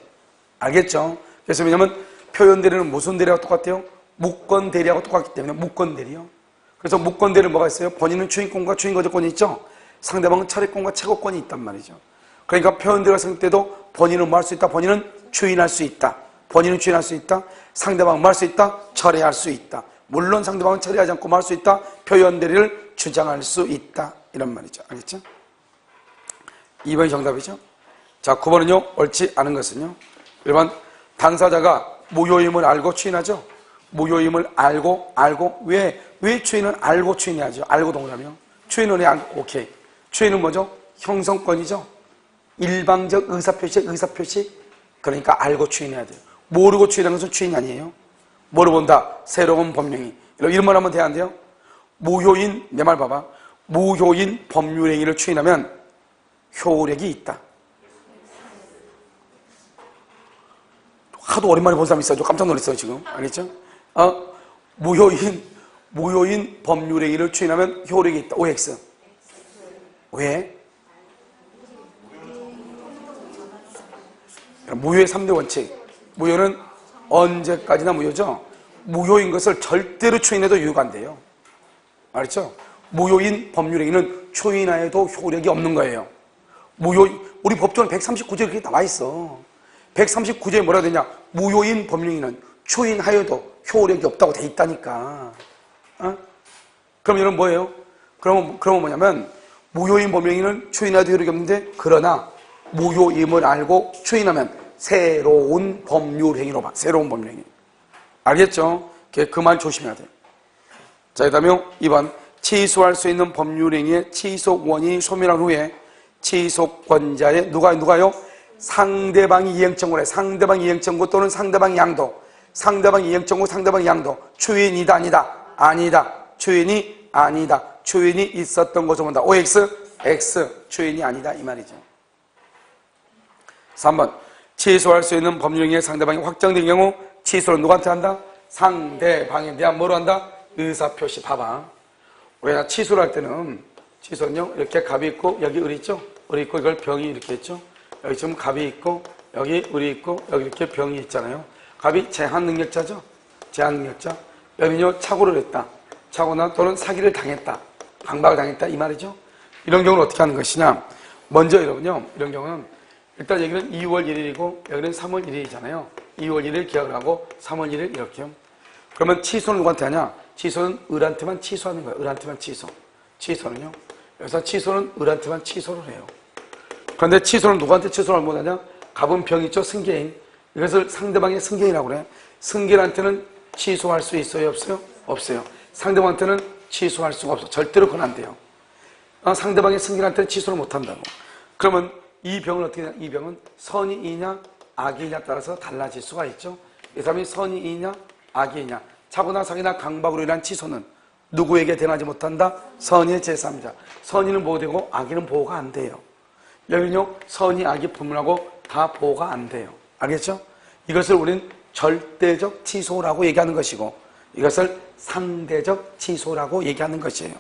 알겠죠? 그래서 왜냐면 표현 대리는 무슨 대리하고 똑같아요? 무권 대리하고 똑같기 때문에 무권 대리요. 그래서 무권 대리는 뭐가 있어요? 본인은 추인권과 추인거절권이 있죠. 상대방은 철회권과 채권권이 있단 말이죠. 그러니까 표현 대리가 성립돼도 본인은 뭐 할 수 있다? 본인은 추인할 수 있다. 본인은 추인할 수 있다. 상대방은 뭐 할 수 있다? 철회할 수 있다. 물론 상대방은 처리하지 않고 뭐 할 수 있다? 표현 대리를 주장할 수 있다. 이런 말이죠. 알겠죠? 2번이 정답이죠. 자, 9번은요. 옳지 않은 것은요. 1번 당사자가 무효임을 알고 추인하죠. 무효임을 알고 왜 추인은 알고 추인해야죠. 알고 동그라며. 추인은 왜 알고? 오케이. 추인은 뭐죠? 형성권이죠. 일방적 의사표시. 그러니까 알고 추인해야 돼요. 모르고 추인하는 것은 추인이 아니에요. 뭐로 본다? 새로운 법령이. 이런 말 하면 돼야 안 돼요? 무효인, 내 말 봐봐. 무효인 법률행위를 추인하면 효력이 있다. 하도 오랜만에 본 사람이 있어요. 깜짝 놀랐어요, 지금. 알겠죠? 무효인 법률행위를 추인하면 효력이 있다. OX. 왜? 무효의 3대 원칙. 무효는 언제까지나 무효죠? 무효인 것을 절대로 추인해도 유효가 안 돼요. 알았죠? 무효인 법률행위는 추인하여도 효력이 없는 거예요. 우리 법조는 139조에 그렇게 나와 있어. 139조에 뭐라 되냐? 무효인 법률행위는 추인하여도 효력이 없다고 돼 있다니까. 그럼 여러분 뭐예요? 그러면 뭐냐면 무효인 법률행위는 추인하여도 효력이 없는데, 그러나 무효임을 알고 추인하면 새로운 법률행위로 봐. 새로운 법률행위. 알겠죠? 그 말 조심해야 돼요. 자, 그 다음에 2번 취소할 수 있는 법률행위의 취소원이 소멸한 후에 취소권자의 누가요? 상대방이 이행청구를 해. 상대방이 이행청구 또는 상대방이 양도. 상대방이 이행청구, 상대방이 양도. 추인이다, 아니다. 추인이 아니다. 추인이 있었던 것을 본다. OX, X. 추인이 아니다 이 말이죠. 3번 취소할 수 있는 법률행위의 상대방이 확정된 경우 취소를 누구한테 한다? 상대방에 대한 뭐로 한다? 의사표시. 봐봐. 우리가 취소를 할 때는, 취소는요 이렇게 갑이 있고 여기 을이 있죠? 을이 있고 이걸 병이 이렇게 있죠? 여기 지금 갑이 있고 여기 을이 있고 여기 이렇게 병이 있잖아요. 갑이 제한능력자죠? 제한능력자. 여기는요 착오를 했다. 착오나 또는 사기를 당했다. 강박을 당했다 이 말이죠. 이런 경우는 어떻게 하는 것이냐? 먼저 여러분요, 이런 경우는 일단 여기는 2월 1일이고 여기는 3월 1일이잖아요. 2월 1일 기억을 하고 3월 1일 이렇게요. 그러면 취소는 누구한테 하냐? 취소는 을한테만 취소하는 거예요. 을한테만 취소. 취소는요. 여기서 취소는 을한테만 취소를 해요. 그런데 취소는 누구한테 취소를 못하냐? 갑은 병 있죠? 승계인. 이것을 상대방의 승계인이라고 그래. 승계인한테는 취소할 수 있어요? 없어요? 없어요. 상대방한테는 취소할 수가 없어. 절대로 그건 안 돼요. 상대방의 승계인한테는 취소를 못한다고. 그러면 이 병은 어떻게 되냐? 이 병은 선이이냐 악이냐 따라서 달라질 수가 있죠. 이 사람이 선이이냐 악이냐, 착오나 사기나 강박으로 인한 취소는 누구에게 대응하지 못한다? 선의의 제3자. 선의는 보호되고 악의는 보호가 안 돼요. 여기는요 선의 악이 분분하고 다 보호가 안 돼요. 알겠죠? 이것을 우리는 절대적 취소라고 얘기하는 것이고 이것을 상대적 취소라고 얘기하는 것이에요.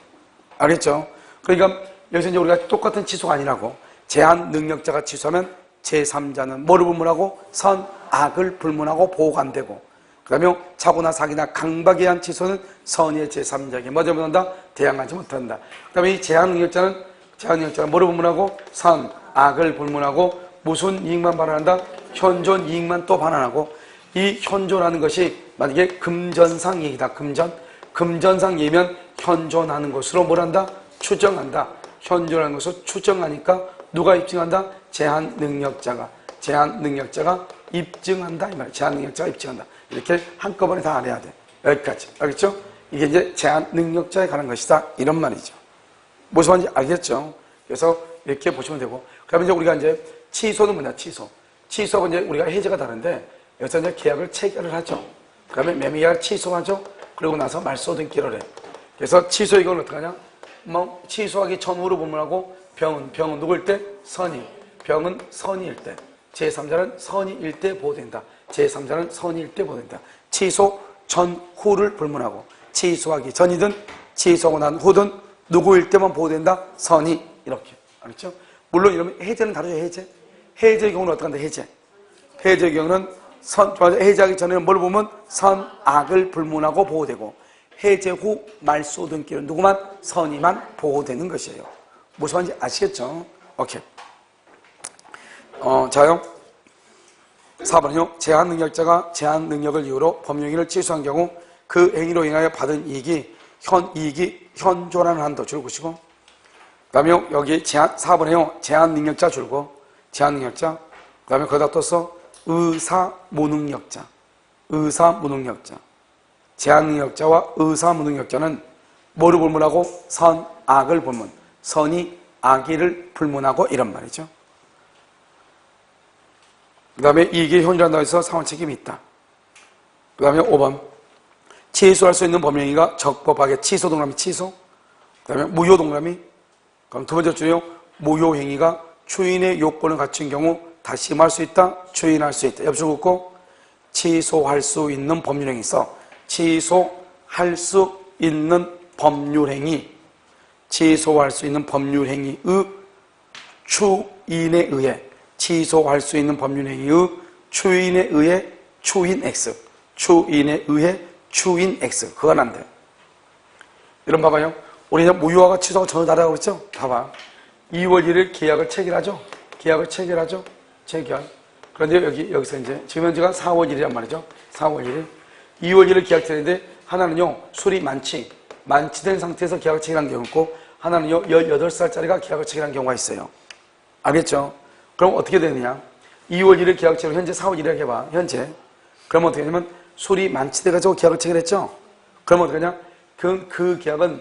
알겠죠? 그러니까 여기서 이제 우리가 똑같은 취소가 아니라고, 제한 능력자가 취소하면 제3자는 뭐를 불문하고? 선, 악을 불문하고 보호가 안 되고, 그 다음에 착오나 사기나 강박에 의한 취소는 선의 제3자에게 뭐를 못한다? 대항하지 못한다. 그 다음에 이 제한 능력자는 뭐를 불문하고? 선, 악을 불문하고 무슨 이익만 반환한다? 현존 이익만 또 반환하고, 이 현존하는 것이 만약에 금전상 이익이다. 금전상 이익이면 현존하는 것으로 뭘 한다? 추정한다. 현존하는 것을 추정하니까 누가 입증한다? 제한 능력자가 입증한다 이 말이야. 제한 능력자가 입증한다. 이렇게 한꺼번에 다 알아야 돼. 여기까지. 알겠죠? 이게 이제 제한 능력자에 관한 것이다. 이런 말이죠. 무슨 말인지 알겠죠? 그래서 이렇게 보시면 되고. 그러면 이제 우리가 이제 취소는 뭐냐, 취소. 취소하고 이제 우리가 해제가 다른데, 여기서 이제 계약을 체결을 하죠. 그 다음에 매매 계약을 취소하죠. 그러고 나서 말소등기를 해. 그래서 취소 이건 어떡하냐? 뭐, 취소하기 전후로 본문하고, 병은 누구일 때? 선의. 병은 선의일 때. 제3자는 선의일 때 보호된다. 제3자는 선의일 때 보호된다. 취소 전후를 불문하고, 취소하기 전이든 취소하고 난 후든 누구일 때만 보호된다? 선의. 이렇게. 알겠죠? 물론 이러면 해제는 다르죠, 해제. 해제의 경우는 어떡한다, 해제. 해제의 경우는 해제하기 전에는 뭘 보면 선악을 불문하고 보호되고, 해제 후 말소등기는 누구만? 선의만 보호되는 것이에요. 무슨 말인지 아시겠죠? 오케이. 자요. 4번은요. 제한 능력자가 제한 능력을 이유로 법령행위를 취소한 경우 그 행위로 인하여 받은 이익이 현존하는 한도 줄고시고, 그 다음에 여기 4번에요. 제한 능력자 줄고, 제한 능력자. 그 다음에 거기다 떠서 의사무능력자. 의사무능력자. 제한 능력자와 의사무능력자는 뭐를 불문하고? 선악을 불문. 선이 악의를 불문하고 이런 말이죠. 그 다음에 이익이 현존한다고 해서 상환 책임이 있다. 그 다음에 5번. 취소할 수 있는 법령행위가 적법하게 취소 동그라미 취소. 그 다음에 무효 동그라미. 그럼 두 번째 줄요. 무효 행위가 추인의 요건을 갖춘 경우 다시 할 수 있다. 추인할 수 있다. 옆줄 긋고 취소할 수 있는 법률행위 있어. 취소할 수 있는 법률행위. 취소할 수 있는 법률행위의 추인에 의해. 취소할 수 있는 법률행위의 추인에 의해 추인 X. 추인에 의해 추인 X. 그건 안 돼. 이런 봐봐요. 우리 무효화가 취소하고 전혀 다르다고 그랬죠? 봐봐. 2월 1일 계약을 체결하죠? 계약을 체결하죠? 체결. 그런데 여기서 이제, 지금 현재가 4월 1일이란 말이죠? 4월 1일. 2월 1일 계약 체결인데, 하나는요, 술이 만취된 상태에서 계약을 체결한 경우 있고, 하나는요, 18살짜리가 계약을 체결한 경우가 있어요. 알겠죠? 그럼 어떻게 되느냐? 2월 1일 계약 체결, 현재 4월 1일 해봐, 현재. 그러면 어떻게 되냐면, 술이 만취돼가지고 계약을 체결했죠? 그러면 어떻게 하냐? 그 계약은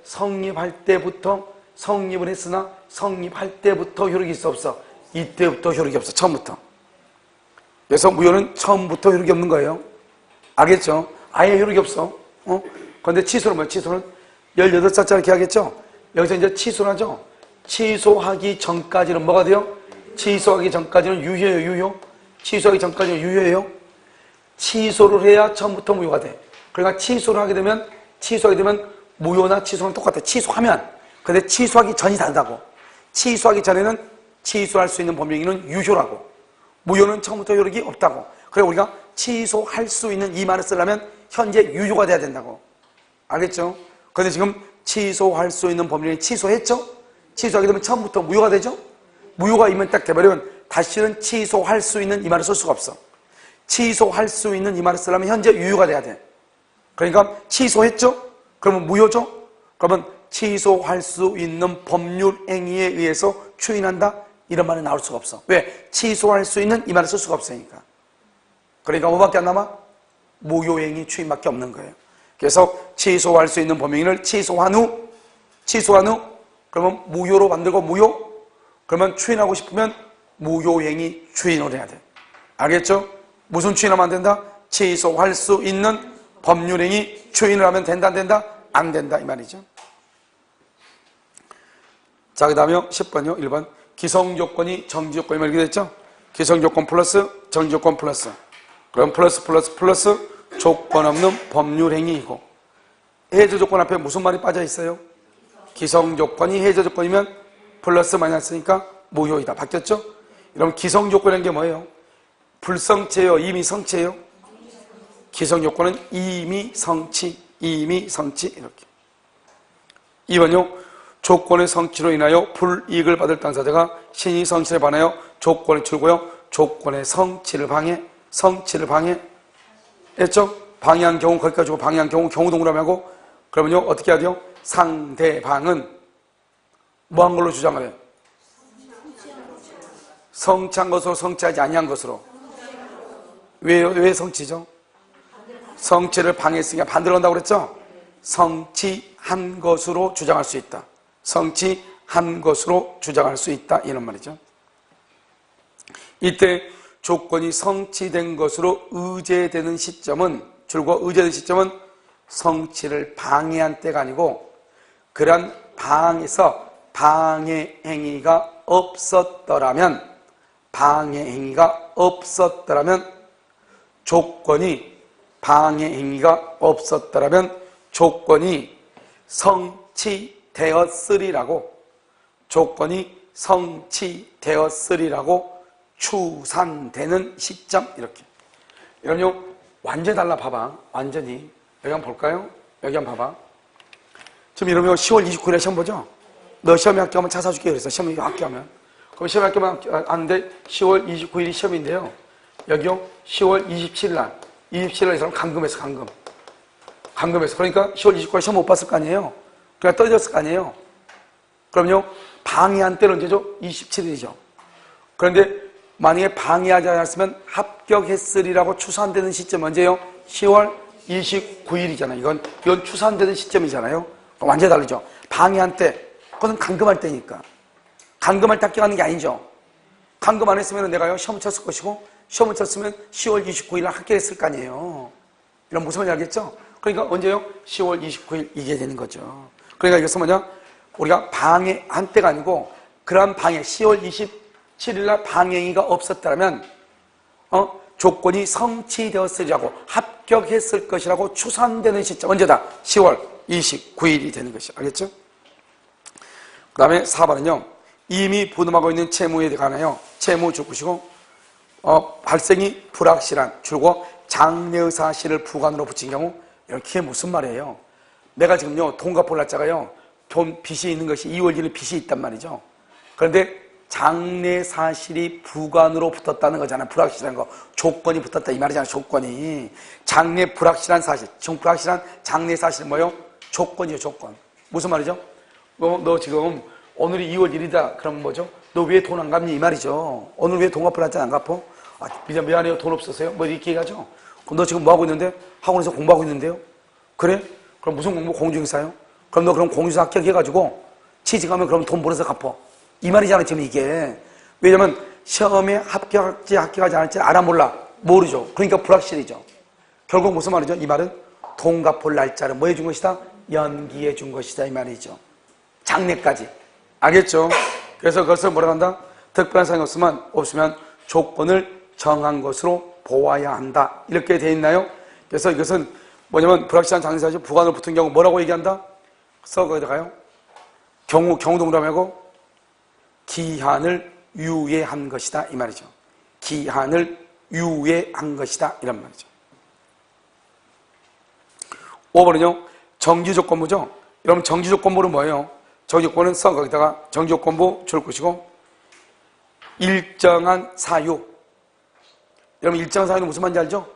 성립할 때부터 성립을 했으나 성립할 때부터 효력이 있어 없어? 이때부터 효력이 없어. 처음부터. 그래서 무효는 처음부터 효력이 없는 거예요. 알겠죠? 아예 효력이 없어. 그런데 취소는 뭐야? 취소는 18살짜리 계약했죠? 여기서 이제 취소를 하죠? 취소하기 전까지는 뭐가 돼요? 취소하기 전까지는 유효예요, 유효? 취소하기 전까지는 유효예요? 취소를 해야 처음부터 무효가 돼. 그러니까 취소를 하게 되면 무효나 취소는 똑같아. 취소하면. 근데 취소하기 전이 다르다고. 취소하기 전에는 취소할 수 있는 법령행위는 유효라고. 무효는 처음부터 효력이 없다고. 그래 우리가 취소할 수 있는 이 말을 쓰려면 현재 유효가 돼야 된다고. 알겠죠? 그런데 지금 취소할 수 있는 법령행위 취소했죠? 취소하게 되면 처음부터 무효가 되죠? 무효가 이면 딱 돼버리면 다시는 취소할 수 있는 이 말을 쓸 수가 없어. 취소할 수 있는 이 말을 쓰려면 현재 유효가 돼야 돼. 그러니까 취소했죠? 그러면 무효죠? 그러면 취소할 수 있는 법률 행위에 의해서 추인한다? 이런 말이 나올 수가 없어. 왜? 취소할 수 있는 이 말을 쓸 수가 없으니까. 그러니까 뭐밖에 안 남아? 무효행위 추인밖에 없는 거예요. 그래서 취소할 수 있는 법령행위를 취소한 후 그러면 무효로 만들고 무효? 그러면 추인하고 싶으면 무효행위 추인을 해야 돼. 알겠죠? 무슨 추인하면 안 된다? 취소할 수 있는 법률행위 추인을 하면 된다 안 된다? 안 된다 이 말이죠. 자, 그 다음에 10번이요. 1번 기성조건이 정지조건이 이렇게 됐죠? 기성조건 플러스 정지조건 플러스. 그럼 플러스 조건 없는 법률행위이고, 해제조건 앞에 무슨 말이 빠져 있어요? 기성조건이 해제조건이면 플러스 마이너스니까 무효이다. 바뀌었죠? 그럼 기성조건이라는 게 뭐예요? 불성체예요? 이미 성체예요? 기성조건은 이미 성취 이렇게. 2번요. 조건의 성취로 인하여 불이익을 받을 당사자가 신의 성취에 반하여 조건을 줄고요. 조건의 성취를 방해했죠? 방해한 경우 거기까지 주고 방해한 경우 동그라미 하고, 그러면요 어떻게 해야 돼요? 상대방은 뭐한 걸로 주장을 해요? 성취한 것으로 성취하지 아니한 것으로. 왜 성취죠? 성취를 방해했으니까 반대로 한다고 그랬죠? 성취한 것으로 주장할 수 있다. 성취한 것으로 주장할 수 있다. 이런 말이죠. 이때 조건이 성취된 것으로 의제되는 시점은, 줄과 의제되는 시점은 성취를 방해한 때가 아니고 그러한 방에서 방해 행위가 없었더라면, 방해 행위가 없었더라면 조건이, 방해 행위가 없었더라면 조건이 성취되었으리라고, 조건이 성취되었으리라고 추산되는 시점. 이렇게. 이런요, 완전히 달라. 봐봐. 완전히. 여기 한번 볼까요? 여기 한번 봐봐. 지금 이러면 10월 29일에 시험 보죠? 너 시험에 합격하면 차 사줄게 그랬어. 시험에 합격하면. 그럼 시험에 합격하는데 10월 29일이 시험인데요. 여기요, 10월 27일 날. 27일 날 이 사람 감금했어, 감금. 감금했어. 그러니까 10월 29일 시험 못 봤을 거 아니에요? 그러니까 떨어졌을 거 아니에요? 그럼요, 방해한 때는 언제죠? 27일이죠. 그런데 만약에 방해하지 않았으면 합격했으리라고 추산되는 시점 언제예요? 10월 29일이잖아요. 이건 추산되는 시점이잖아요. 완전히 다르죠. 방해한 때, 그건 감금할 때니까. 감금할 때 합격하는 게 아니죠. 감금 안 했으면 내가요, 시험을 쳤을 것이고, 시험을 쳤으면 10월 29일 날 합격했을 거 아니에요. 이런 무슨 말인지 알겠죠? 그러니까 언제요? 10월 29일 이게 되는 거죠. 그러니까 이것은 뭐냐? 우리가 방해한 때가 아니고, 그러한 방해, 10월 27일 날 방해가 없었다면, 조건이 성취되었으리라고, 합격했을 것이라고 추산되는 시점. 언제다? 10월 29일이 되는 것이. 알겠죠? 그 다음에 4번은요, 이미 부담하고 있는 채무에 관하여 채무 줄 것이고, 발생이 불확실한, 줄고 장래 사실을 부관으로 붙인 경우, 이렇게 무슨 말이에요? 내가 지금요, 돈 갚을 날짜가요, 돈 빚이 있는 것이 2월 1일 빚이 있단 말이죠. 그런데 장래 사실이 부관으로 붙었다는 거잖아요. 불확실한 거. 조건이 붙었다 이 말이잖아요. 조건이. 장래 불확실한 사실. 지금 불확실한 장래 사실은 뭐예요? 조건이요, 조건. 무슨 말이죠? 너 지금 오늘이 2월 1일이다. 그러면 뭐죠? 너 왜 돈 안 갚니? 이 말이죠. 오늘 왜 돈 갚을 날짜 안 갚어? 미안해요. 돈 없었어요? 뭐 이렇게 얘기하죠? 그럼 너 지금 뭐 하고 있는데? 학원에서 공부하고 있는데요? 그래? 그럼 무슨 공부? 공주행사요? 그럼 너 그럼 공주사 합격해가지고 취직하면 그럼 돈 벌어서 갚어. 이 말이잖아요, 지금 이게. 왜냐면 시험에 합격할지 합격하지 않을지 알아 몰라. 모르죠. 그러니까 불확실이죠. 결국 무슨 말이죠? 이 말은 돈 갚을 날짜를 뭐 해준 것이다? 연기해 준 것이다 이 말이죠. 장래까지. 알겠죠? 그래서 그것을 뭐라고 한다? 특별한 사항이 없으면 조건을 정한 것으로 보아야 한다. 이렇게 돼 있나요? 그래서 이것은 뭐냐면 불확실한 장래사실 부관으로 붙은 경우 뭐라고 얘기한다? 그래서 거기다가요. 경우동으로 하고 기한을 유예한 것이다 이 말이죠. 기한을 유예한 것이다 이런 말이죠. 5번은요. 정지조건부죠. 여러분 정지조건부는 뭐예요? 정지조건은 거기다가 정지조건부 줄 것이고 일정한 사유. 여러분 일정한 사유는 무슨 말인지 알죠?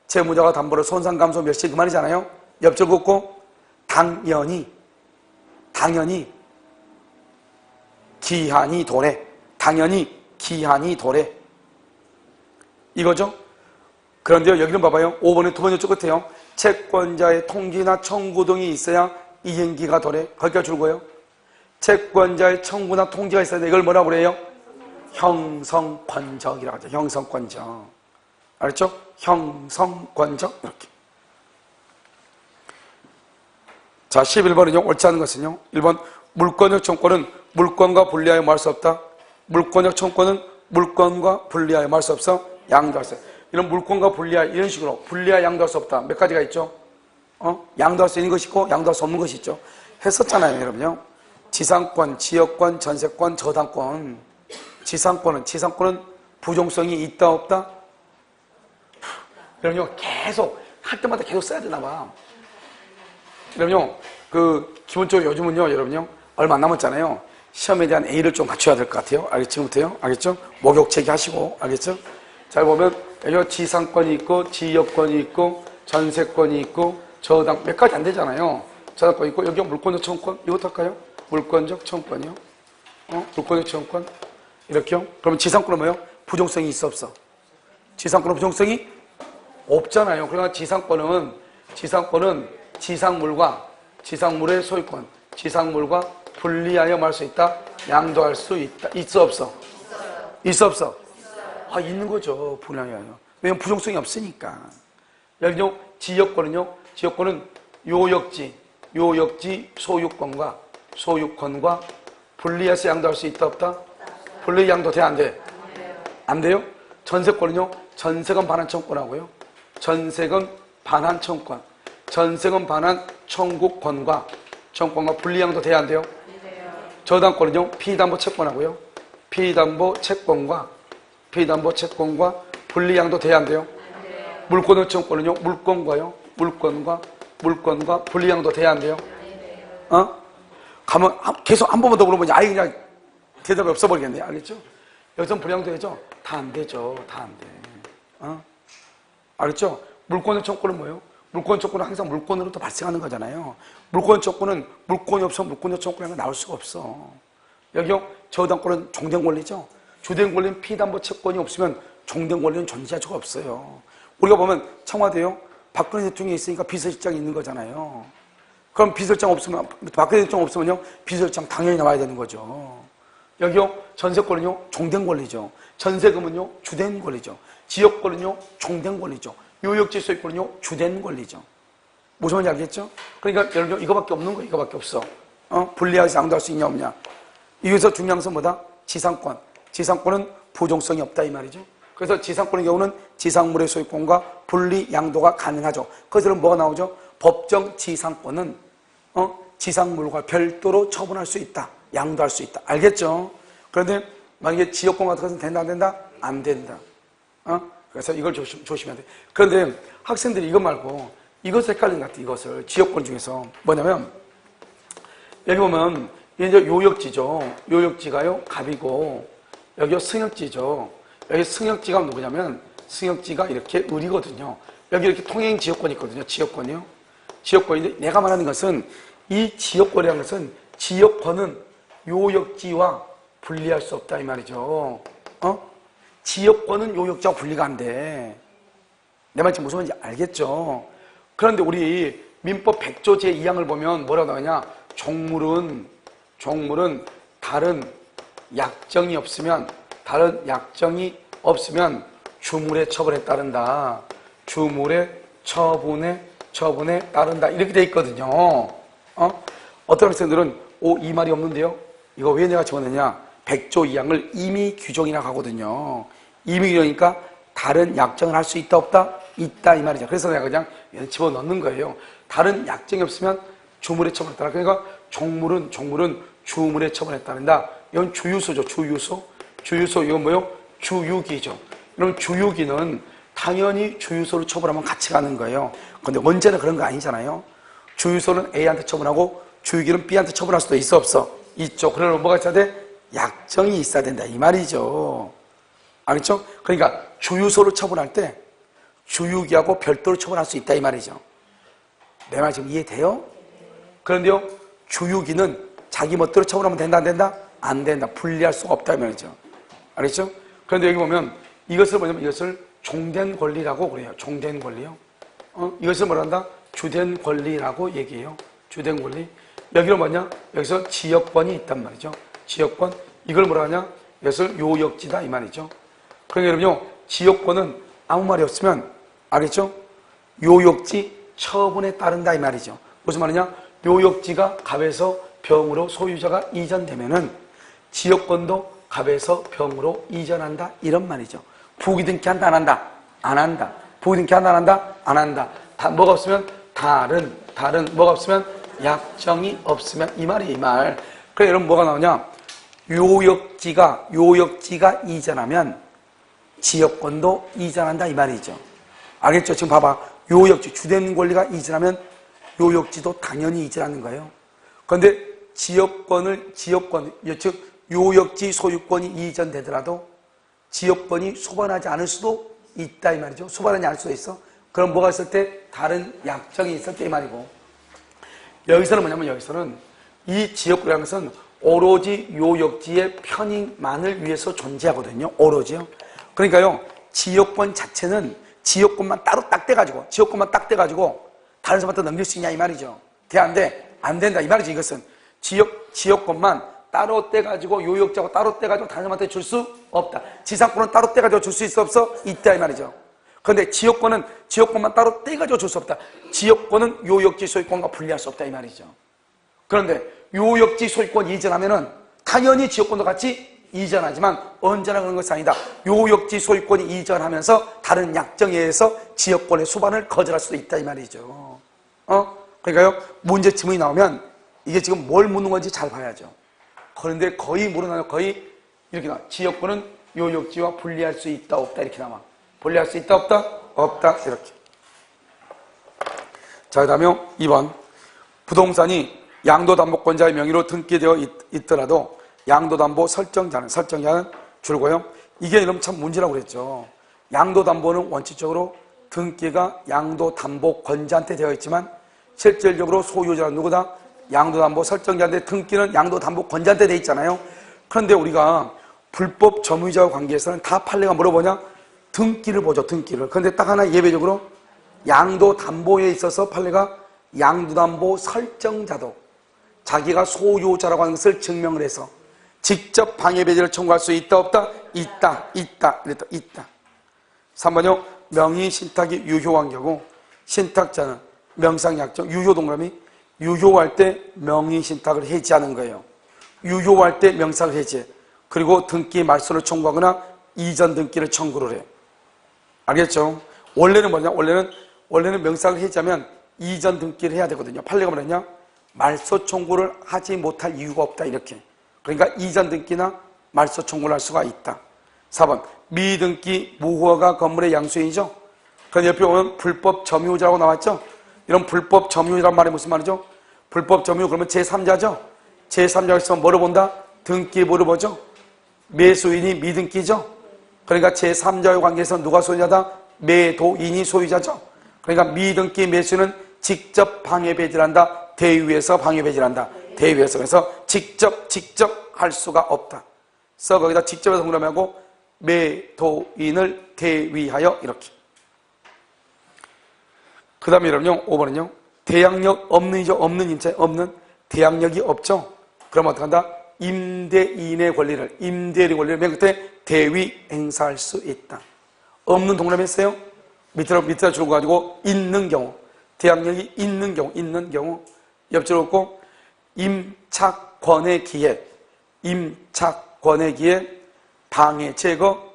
채무자가 담보로 손상감소 몇시 그 말이잖아요. 옆줄 긋고 당연히 기한이 도래. 당연히 기한이 도래. 이거죠? 그런데요, 여기는 봐봐요. 5번의 두 번째 줄 끝에요. 채권자의 통지나 청구 등이 있어야 이행기가 도래. 거기가 줄고요. 채권자의 청구나 통지가 있어야 돼. 이걸 뭐라고 그래요? 형성권적이라고 하죠. 형성권적. 알았죠? 형성권적. 이렇게. 자, 11번은요, 옳지 않은 것은요. 1번, 물권적 청권은 물권과 분리하여 말할 수 없다. 물권적 청권은 물권과 분리하여 말할 수 없어. 양도할 수 없어. 이런 물권과 분리하여 이런 식으로 분리하여 양도할 수 없다. 몇 가지가 있죠? 양도할 수 있는 것이 있고 양도할 수 없는 것이 있죠. 했었잖아요, 여러분요. 지상권, 지역권, 전세권, 저당권. 지상권은 부종성이 있다 없다? 여러분요, 계속 할 때마다 계속 써야 되나 봐. 여러분요, 기본적으로 요즘은요, 여러분요, 얼마 안 남았잖아요. 시험에 대한 A를 좀 갖춰야 될 것 같아요. 지금부터요. 알겠죠? 목욕체계 하시고, 알겠죠? 잘 보면, 여기 지상권이 있고, 지역권이 있고, 전세권이 있고, 저당, 몇 가지 안 되잖아요. 저당권이 있고, 여기 물권적 청권, 이것도 할까요? 물권적 청권이요. 물권적 청권. 이렇게요. 그러면 지상권은 뭐예요? 부종성이 있어, 없어? 지상권은 부종성이 없잖아요. 그러니까 지상권은 지상물과 지상물의 소유권, 지상물과 분리하여 말 수 있다, 양도할 수 있다. 있어 없어? 있어 없어? 아, 있는 거죠. 분리하여. 왜냐면 부정성이 없으니까. 여기요, 지역권은요, 지역권은 요역지 소유권과 분리해서 양도할 수 있다 없다? 분리 양도 돼 안 돼? 안 돼요? 전세권은요, 전세금 반환 청구권하고요, 전세금 반환 청구권, 전세금 반환 청구권과 분리 양도 돼야 안 돼요? 저당권은요, 피담보 채권하고요, 피담보 채권과 분리 양도 돼야 안 돼요? 물권 요청권은요, 물권과 분리 양도 돼야 안 돼요? 가면 계속 한 번만 더 물어보니 아예 그냥 대답이 없어버리겠네. 알겠죠? 여기서 분리양도 되죠? 다 안 되죠. 다 안 돼. 알겠죠? 물권 요청권은 뭐예요? 물권 요청권은 항상 물권으로 또 발생하는 거잖아요. 물권 요청권은 물권이 없으면 물권 요청권이 나올 수가 없어. 여기요, 저당권은 종된 권리죠? 주된 권리는 피담보 채권이 없으면 종된 권리는 존재할 수가 없어요. 우리가 보면 청와대요, 박근혜 대통령이 있으니까 비서실장이 있는 거잖아요. 그럼 비서실장 없으면, 박근혜 대통령 없으면요, 비서실장 당연히 나와야 되는 거죠. 여기요, 전세권은요, 종된 권리죠. 전세금은요, 주된 권리죠. 지역권은요, 종된 권리죠. 요역지 소유권은요, 주된 권리죠. 무슨 말인지 알겠죠? 그러니까 여러분, 이거밖에 없는 거예요. 이거밖에 없어. 분리해서 양도할 수 있냐 없냐. 여기서 중요한 것은 뭐다? 지상권. 지상권은 부정성이 없다 이 말이죠. 그래서 지상권의 경우는 지상물의 소유권과 분리 양도가 가능하죠. 그래서 뭐가 나오죠? 법정 지상권은 지상물과 별도로 처분할 수 있다. 양도할 수 있다. 알겠죠? 그런데 만약에 지역권 같은 것은 된다 안 된다? 안 된다. 그래서 이걸 조심해야 돼. 그런데 학생들이 이것 말고 이것을 헷갈린 것 같아. 이것을 지역권 중에서 뭐냐면 여기 보면 이제 요역지죠. 요역지가요 갑이고 여기요 승역지죠. 여기 승역지가 누구냐면 승역지가 이렇게 을이거든요. 여기 이렇게 통행 지역권이 있거든요. 지역권이요. 지역권인데 내가 말하는 것은 이 지역권이라는 것은 지역권은 요역지와 분리할 수 없다 이 말이죠. 지역권은 요역지와 분리가 안 돼. 내 말 지금 무슨 말인지 알겠죠? 그런데 우리 민법 100조 제2항을 보면 뭐라고 나오냐? 종물은 다른 약정이 없으면 주물의 처분에 따른다. 주물의 처분에 따른다. 이렇게 돼 있거든요. 어떤 학생들은 이 말이 없는데요? 이거 왜 내가 집어넣냐? 100조 2항을 임의 규정이라고 하거든요. 임의 규정이니까 다른 약정을 할 수 있다 없다? 있다 이 말이죠. 그래서 내가 그냥 집어넣는 거예요. 다른 약정이 없으면 주물의 처분에 따라. 그러니까 종물은 주물의 처분에 따른다. 이건 주유소죠. 주유소 이건 뭐요? 주유기죠. 그럼 주유기는 당연히 주유소로 처분하면 같이 가는 거예요. 근데 언제나 그런 거 아니잖아요. 주유소는 A한테 처분하고 주유기는 B한테 처분할 수도 있어 없어? 있죠. 그러면 뭐가 있어야 돼? 약정이 있어야 된다 이 말이죠. 알겠죠? 그러니까 주유소로 처분할 때 주유기하고 별도로 처분할 수 있다 이 말이죠. 내 말 지금 이해돼요? 그런데요, 주유기는 자기 멋대로 처분하면 된다 안 된다? 안 된다. 분리할 수가 없다 이 말이죠. 알겠죠? 그런데 여기 보면 이것을 뭐냐면 이것을 종된 권리라고 그래요. 종된 권리요. 이것을 뭐라 한다? 주된 권리라고 얘기해요. 주된 권리. 여기로 뭐냐? 여기서 지역권이 있단 말이죠. 지역권. 이걸 뭐라 하냐? 이것을 요역지다 이 말이죠. 그러니까 여러분요, 지역권은 아무 말이 없으면 알겠죠? 요역지 처분에 따른다 이 말이죠. 무슨 말이냐? 요역지가 갑에서 병으로 소유자가 이전되면은 지역권도 갑에서 병으로 이전한다 이런 말이죠. 부기등기 한다 안 한다? 안 한다. 부기등기 한다 안 한다? 안 한다. 뭐가 없으면 다른 뭐가 없으면 약정이 없으면 이 말이 이 말. 그래 여러분 뭐가 나오냐? 요역지가 이전하면 지역권도 이전한다 이 말이죠. 알겠죠? 지금 봐봐. 요역지 주된 권리가 이전하면 요역지도 당연히 이전하는 거예요. 그런데 지역권 즉 요역지 소유권이 이전되더라도 지역권이 소반하지 않을 수도 있다 이 말이죠. 소반하지 않을 수도 있어. 그럼 뭐가 있을 때? 다른 약정이 있을 때 이 말이고. 여기서는 뭐냐면 여기서는 이 지역권이라는 것은 오로지 요역지의 편익만을 위해서 존재하거든요. 오로지요. 그러니까요, 지역권 자체는 지역권만 따로 딱 떼가지고 다른 사람한테 넘길 수 있냐 이 말이죠. 돼 안 돼? 안 된다 이 말이지. 이것은 지역권만 따로 떼가지고 요역지하고 따로 떼가지고 다른 사람한테 줄 수 없다. 지상권은 따로 떼가지고 줄 수 있어 없어? 있다 이 말이죠. 그런데 지역권만 따로 떼가지고 줄 수 없다. 지역권은 요역지 소유권과 분리할 수 없다 이 말이죠. 그런데 요역지 소유권 이전하면은 당연히 지역권도 같이 이전하지만 언제나 그런 것이 아니다. 요역지 소유권이 이전하면서 다른 약정에 의해서 지역권의 수반을 거절할 수도 있다 이 말이죠. 그러니까요, 문제침이 나오면 이게 지금 뭘 묻는 건지 잘 봐야죠. 그런데 거의 물어나요. 거의 이렇게 나와. 지역권은 요역지와 분리할 수 있다 없다 이렇게 나와. 분리할 수 있다 없다? 없다 이렇게. 자, 그 다음에 2번 부동산이 양도담보권자의 명의로 등기되어 있더라도 양도담보 설정자는 줄고요. 이게 이러면 참 문제라고 그랬죠. 양도담보는 원칙적으로 등기가 양도담보권자한테 되어 있지만 실질적으로 소유자는 누구다? 양도담보 설정자인데 등기는 양도담보권자한테 되어 있잖아요. 그런데 우리가 불법 점유자와 관계에서는 다 판례가 물어보냐? 등기를 보죠. 등기를. 그런데 딱 하나 예외적으로 양도담보에 있어서 판례가 양도담보 설정자도 자기가 소유자라고 하는 것을 증명을 해서 직접 방해배제를 청구할 수 있다 없다? 있다. 이랬다. 있다. 3번요. 명의 신탁이 유효한 경우 신탁자는 명상약정 유효 동그라미 유효할 때 명의 신탁을 해지하는 거예요. 유효할 때 명상을 해지해. 그리고 등기 말소를 청구하거나 이전 등기를 청구를 해. 알겠죠? 원래는 뭐냐? 원래는 명상을 해지하면 이전 등기를 해야 되거든요. 판례가 뭐랬냐? 말소 청구를 하지 못할 이유가 없다 이렇게. 그러니까 이전 등기나 말소 청구를 할 수가 있다. 4번 미등기 무허가 건물의 양수인이죠. 그런데 옆에 보면 불법 점유자라고 나왔죠. 이런 불법 점유자란 말이 무슨 말이죠? 불법 점유 그러면 제3자죠. 제3자가 있으면 뭐를 본다? 등기 뭐를 보죠? 매수인이 미등기죠. 그러니까 제3자의 관계에서 누가 소유자다? 매도인이 소유자죠. 그러니까 미등기 매수인은 직접 방해배제를 한다. 대위에서 방해배제를 한다. 대위에서. 그래서 직접 할 수가 없다. 그래서 거기다 직접해서 동그라미하고 매도인을 대위하여 이렇게. 그 다음에 여러분요 5번은요 대항력 없는이죠. 없는 임차에 없는 대항력이 없죠. 그럼 어떻게 한다? 임대인의 권리를 맨 끝에 대위 행사할 수 있다. 없는 동그라미 했어요. 밑에다 줄고 가지고 있는 경우 대항력이 있는 경우 옆줄을 긋고 임차권의 기해 방해 제거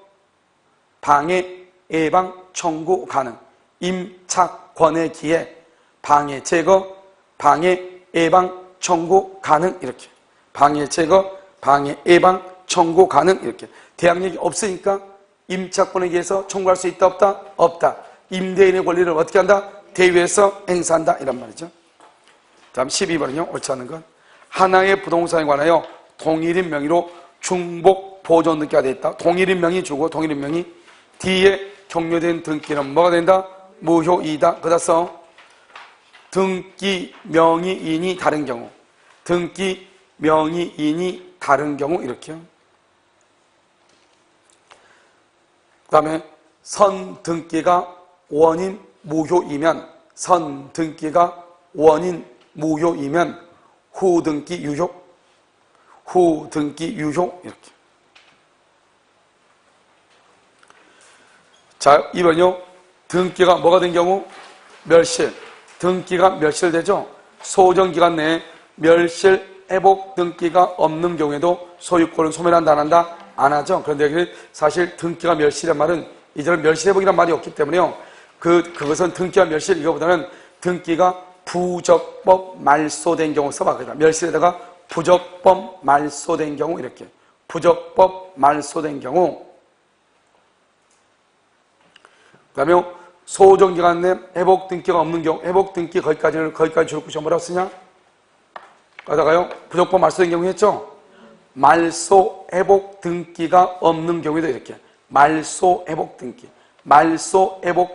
방해 예방 청구 가능. 임차권의 기해 방해 제거 방해 예방 청구 가능 이렇게. 방해 제거 방해 예방 청구 가능 이렇게. 대항력이 없으니까 임차권에 의해서 청구할 수 있다 없다? 없다. 임대인의 권리를 어떻게 한다? 대위에서 행사한다 이란 말이죠. 다음 12번은요 옳지 않은 건 하나의 부동산에 관하여 동일인 명의로 중복 보존 등기가 되어 있다. 동일인 명의 주고 동일인 명의 뒤에 격려된 등기는 뭐가 된다? 무효이다. 그다 써 등기 명의인이 다른 경우 등기 명의인이 다른 경우 이렇게요. 그 다음에 선 등기가 원인 무효이면 후 등기 유효 이렇게. 자, 2번요. 등기가 뭐가 된 경우? 멸실. 등기가 멸실되죠. 소정기간 내에 멸실 회복 등기가 없는 경우에도 소유권을 소멸한다 안 한다? 안 하죠. 그런데 사실 등기가 멸실이란 말은 이제는 멸실회복이란 말이 없기 때문에요. 그것은 등기가 멸실 이거보다는 등기가 부적법 말소된 경우 써봤거든요. 멸실에다가 부적법 말소된 경우 이렇게. 부적법 말소된 경우. 그 다음에 소정기간 내 회복 등기가 없는 경우 회복 등기 거기까지 줄 것이 뭐라고 쓰냐? 가다가요 부적법 말소된 경우 했죠? 말소 회복 등기가 없는 경우에도 이렇게 말소 회복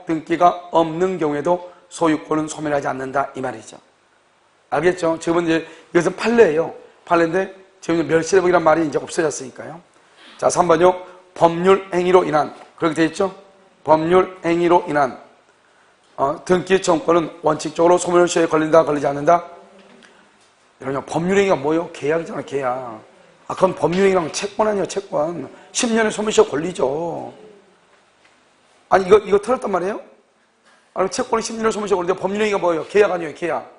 등기가 없는 경우에도 소유권은 소멸하지 않는다 이 말이죠. 알겠죠? 지금은 이제 이것은 판례예요. 판례인데 지금 멸실회복이란 말이 이제 없어졌으니까요. 자 3번요. 법률 행위로 인한 그렇게 되어 있죠? 법률 행위로 인한 등기 청구권은 원칙적으로 소멸시효에 걸린다 걸리지 않는다? 여러분, 법률행위가 뭐예요? 계약이잖아, 계약. 아, 그건 법률행위랑 채권 아니에요, 채권. 10년의 소멸시효 걸리죠. 아니, 이거 틀렸단 말이에요? 아니, 채권은 10년의 소멸시효 걸리는데 법률행위가 뭐예요? 계약 아니에요, 계약.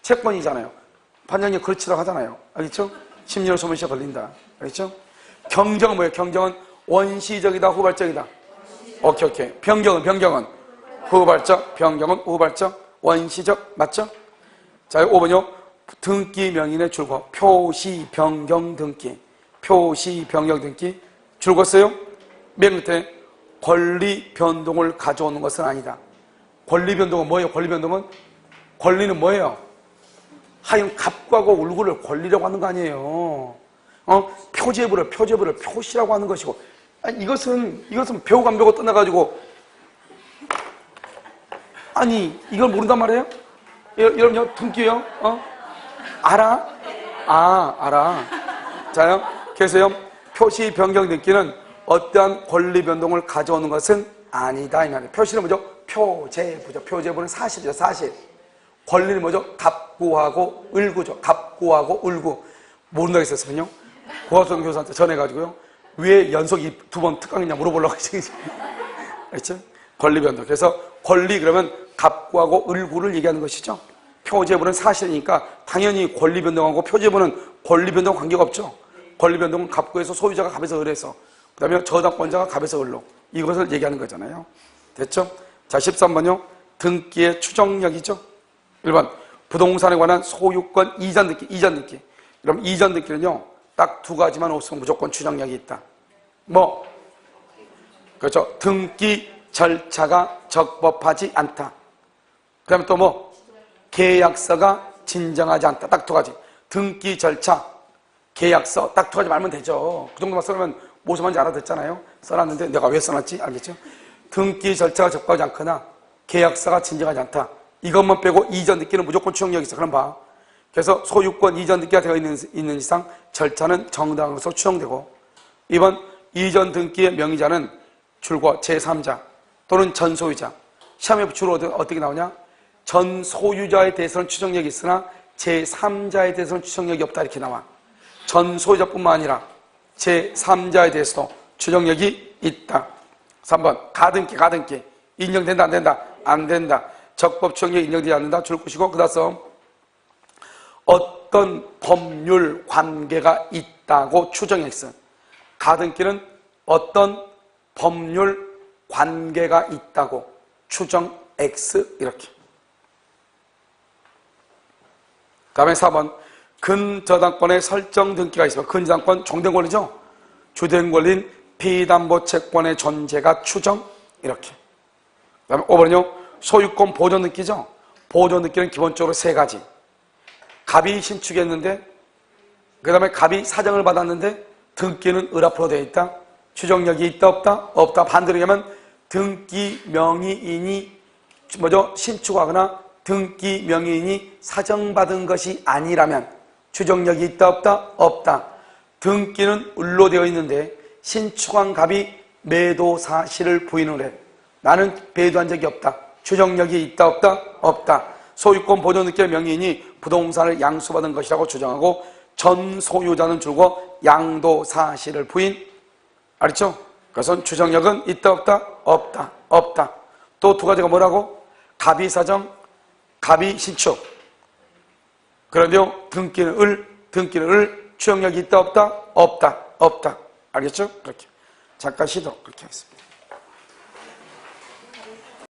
채권이잖아요. 판장님 그렇지라고 하잖아요. 알겠죠? 10년의 소멸시효 걸린다. 알겠죠? 경정은 뭐예요? 경정은 원시적이다, 후발적이다. 오케이. 변경은 후발적, 변경은 후발적, 원시적, 맞죠? 자, 5번요. 등기 명인의 줄거. 표시 변경 등기. 표시 변경 등기. 줄거 써요? 맨 끝에 권리 변동을 가져오는 것은 아니다. 권리 변동은 뭐예요? 권리 변동은? 권리는 뭐예요? 하여간 갑구하고 울구를 권리라고 하는 거 아니에요. 표제부를 표시라고 하는 것이고. 아니, 이것은 배우고 안 배우고 떠나가지고, 아니, 이걸 모른단 말이에요? 여러분요, 등기요? 알아? 알아. 자요, 계세요. 표시 변경 등기는 어떠한 권리 변동을 가져오는 것은 아니다. 이 말이에요. 표시는 뭐죠? 표제부죠. 표제부는 사실이죠, 사실. 권리는 뭐죠? 갑구하고 을구죠. 갑구하고 을구. 모른다고 했었거든요. 고학생 교수한테 전해가지고요. 왜 연속이 2번 특강이냐 물어보려고 했지. 알겠죠? 권리 변동. 그래서 권리 그러면 갑구하고 을구를 얘기하는 것이죠. 표제부는 사실이니까 당연히 권리 변동하고 표제부는 권리 변동 관계가 없죠. 권리 변동은 갑구에서 소유자가 갑에서 을에서, 그 다음에 저당권자가 갑에서 을로, 이것을 얘기하는 거잖아요. 됐죠? 자, 13번요. 등기의 추정력이죠. 1번 부동산에 관한 소유권 이전 등기. 그럼 이전 등기는요, 딱 2가지만 없으면 무조건 추정력이 있다. 뭐? 그렇죠. 등기 절차가 적법하지 않다. 그 다음에 또 뭐? 계약서가 진정하지 않다. 딱 2가지. 등기 절차, 계약서 딱 2가지 말면 되죠. 그 정도만 써놓으면 무슨 말인지 알아듣잖아요. 써놨는데 내가 왜 써놨지? 알겠죠? 등기 절차가 적법하지 않거나 계약서가 진정하지 않다. 이것만 빼고 이전 등기는 무조건 추정력이 있어. 그럼 봐. 그래서 소유권 이전 등기가 되어 있는 이상 절차는 정당으로서 추정되고, 2번 이전 등기의 명의자는 줄과 제3자 또는 전소유자. 시험에 주로 어떻게 나오냐? 전소유자에 대해서는 추정력이 있으나 제3자에 대해서는 추정력이 없다, 이렇게 나와. 전소유자뿐만 아니라 제3자에 대해서도 추정력이 있다. 3번 가등기 인정된다, 안 된다? 안 된다. 적법 추정력이 인정되지 않는다. 줄 것이고, 그 다음 어떤 법률 관계가 있다고 추정했어. 가등기는 어떤 법률 관계가 있다고 추정 X, 이렇게. 그 다음에 4번 근저당권의 설정 등기가 있어. 근저당권 종된 권리죠. 주된 권리인 피담보 채권의 존재가 추정, 이렇게. 그 다음에 5번은요 소유권 보존 등기죠. 보존 등기는 기본적으로 3가지. 갑이 신축했는데, 그 다음에 갑이 사정을 받았는데 등기는 을 앞으로 되어 있다. 추정력이 있다, 없다? 없다. 반대로 얘기하면 등기 명의인이 뭐죠? 신축하거나 등기 명의인이 사정받은 것이 아니라면 추정력이 있다, 없다? 없다. 등기는 을로 되어 있는데 신축한 갑이 매도 사실을 부인을 해. 나는 배도한 적이 없다. 추정력이 있다, 없다? 없다. 소유권 보존 등기의 명의인이 부동산을 양수받은 것이라고 주장하고 전 소유자는 줄고 양도 사실을 부인. 알았죠? 그래서 추정력은 있다, 없다? 없다. 없다. 또 2가지가 뭐라고? 갑이 사정, 갑이 신축. 그런데요 등기는 을, 추정력이 있다, 없다? 없다. 없다. 알겠죠? 그렇게. 잠깐 쉬도록 그렇게 하겠습니다.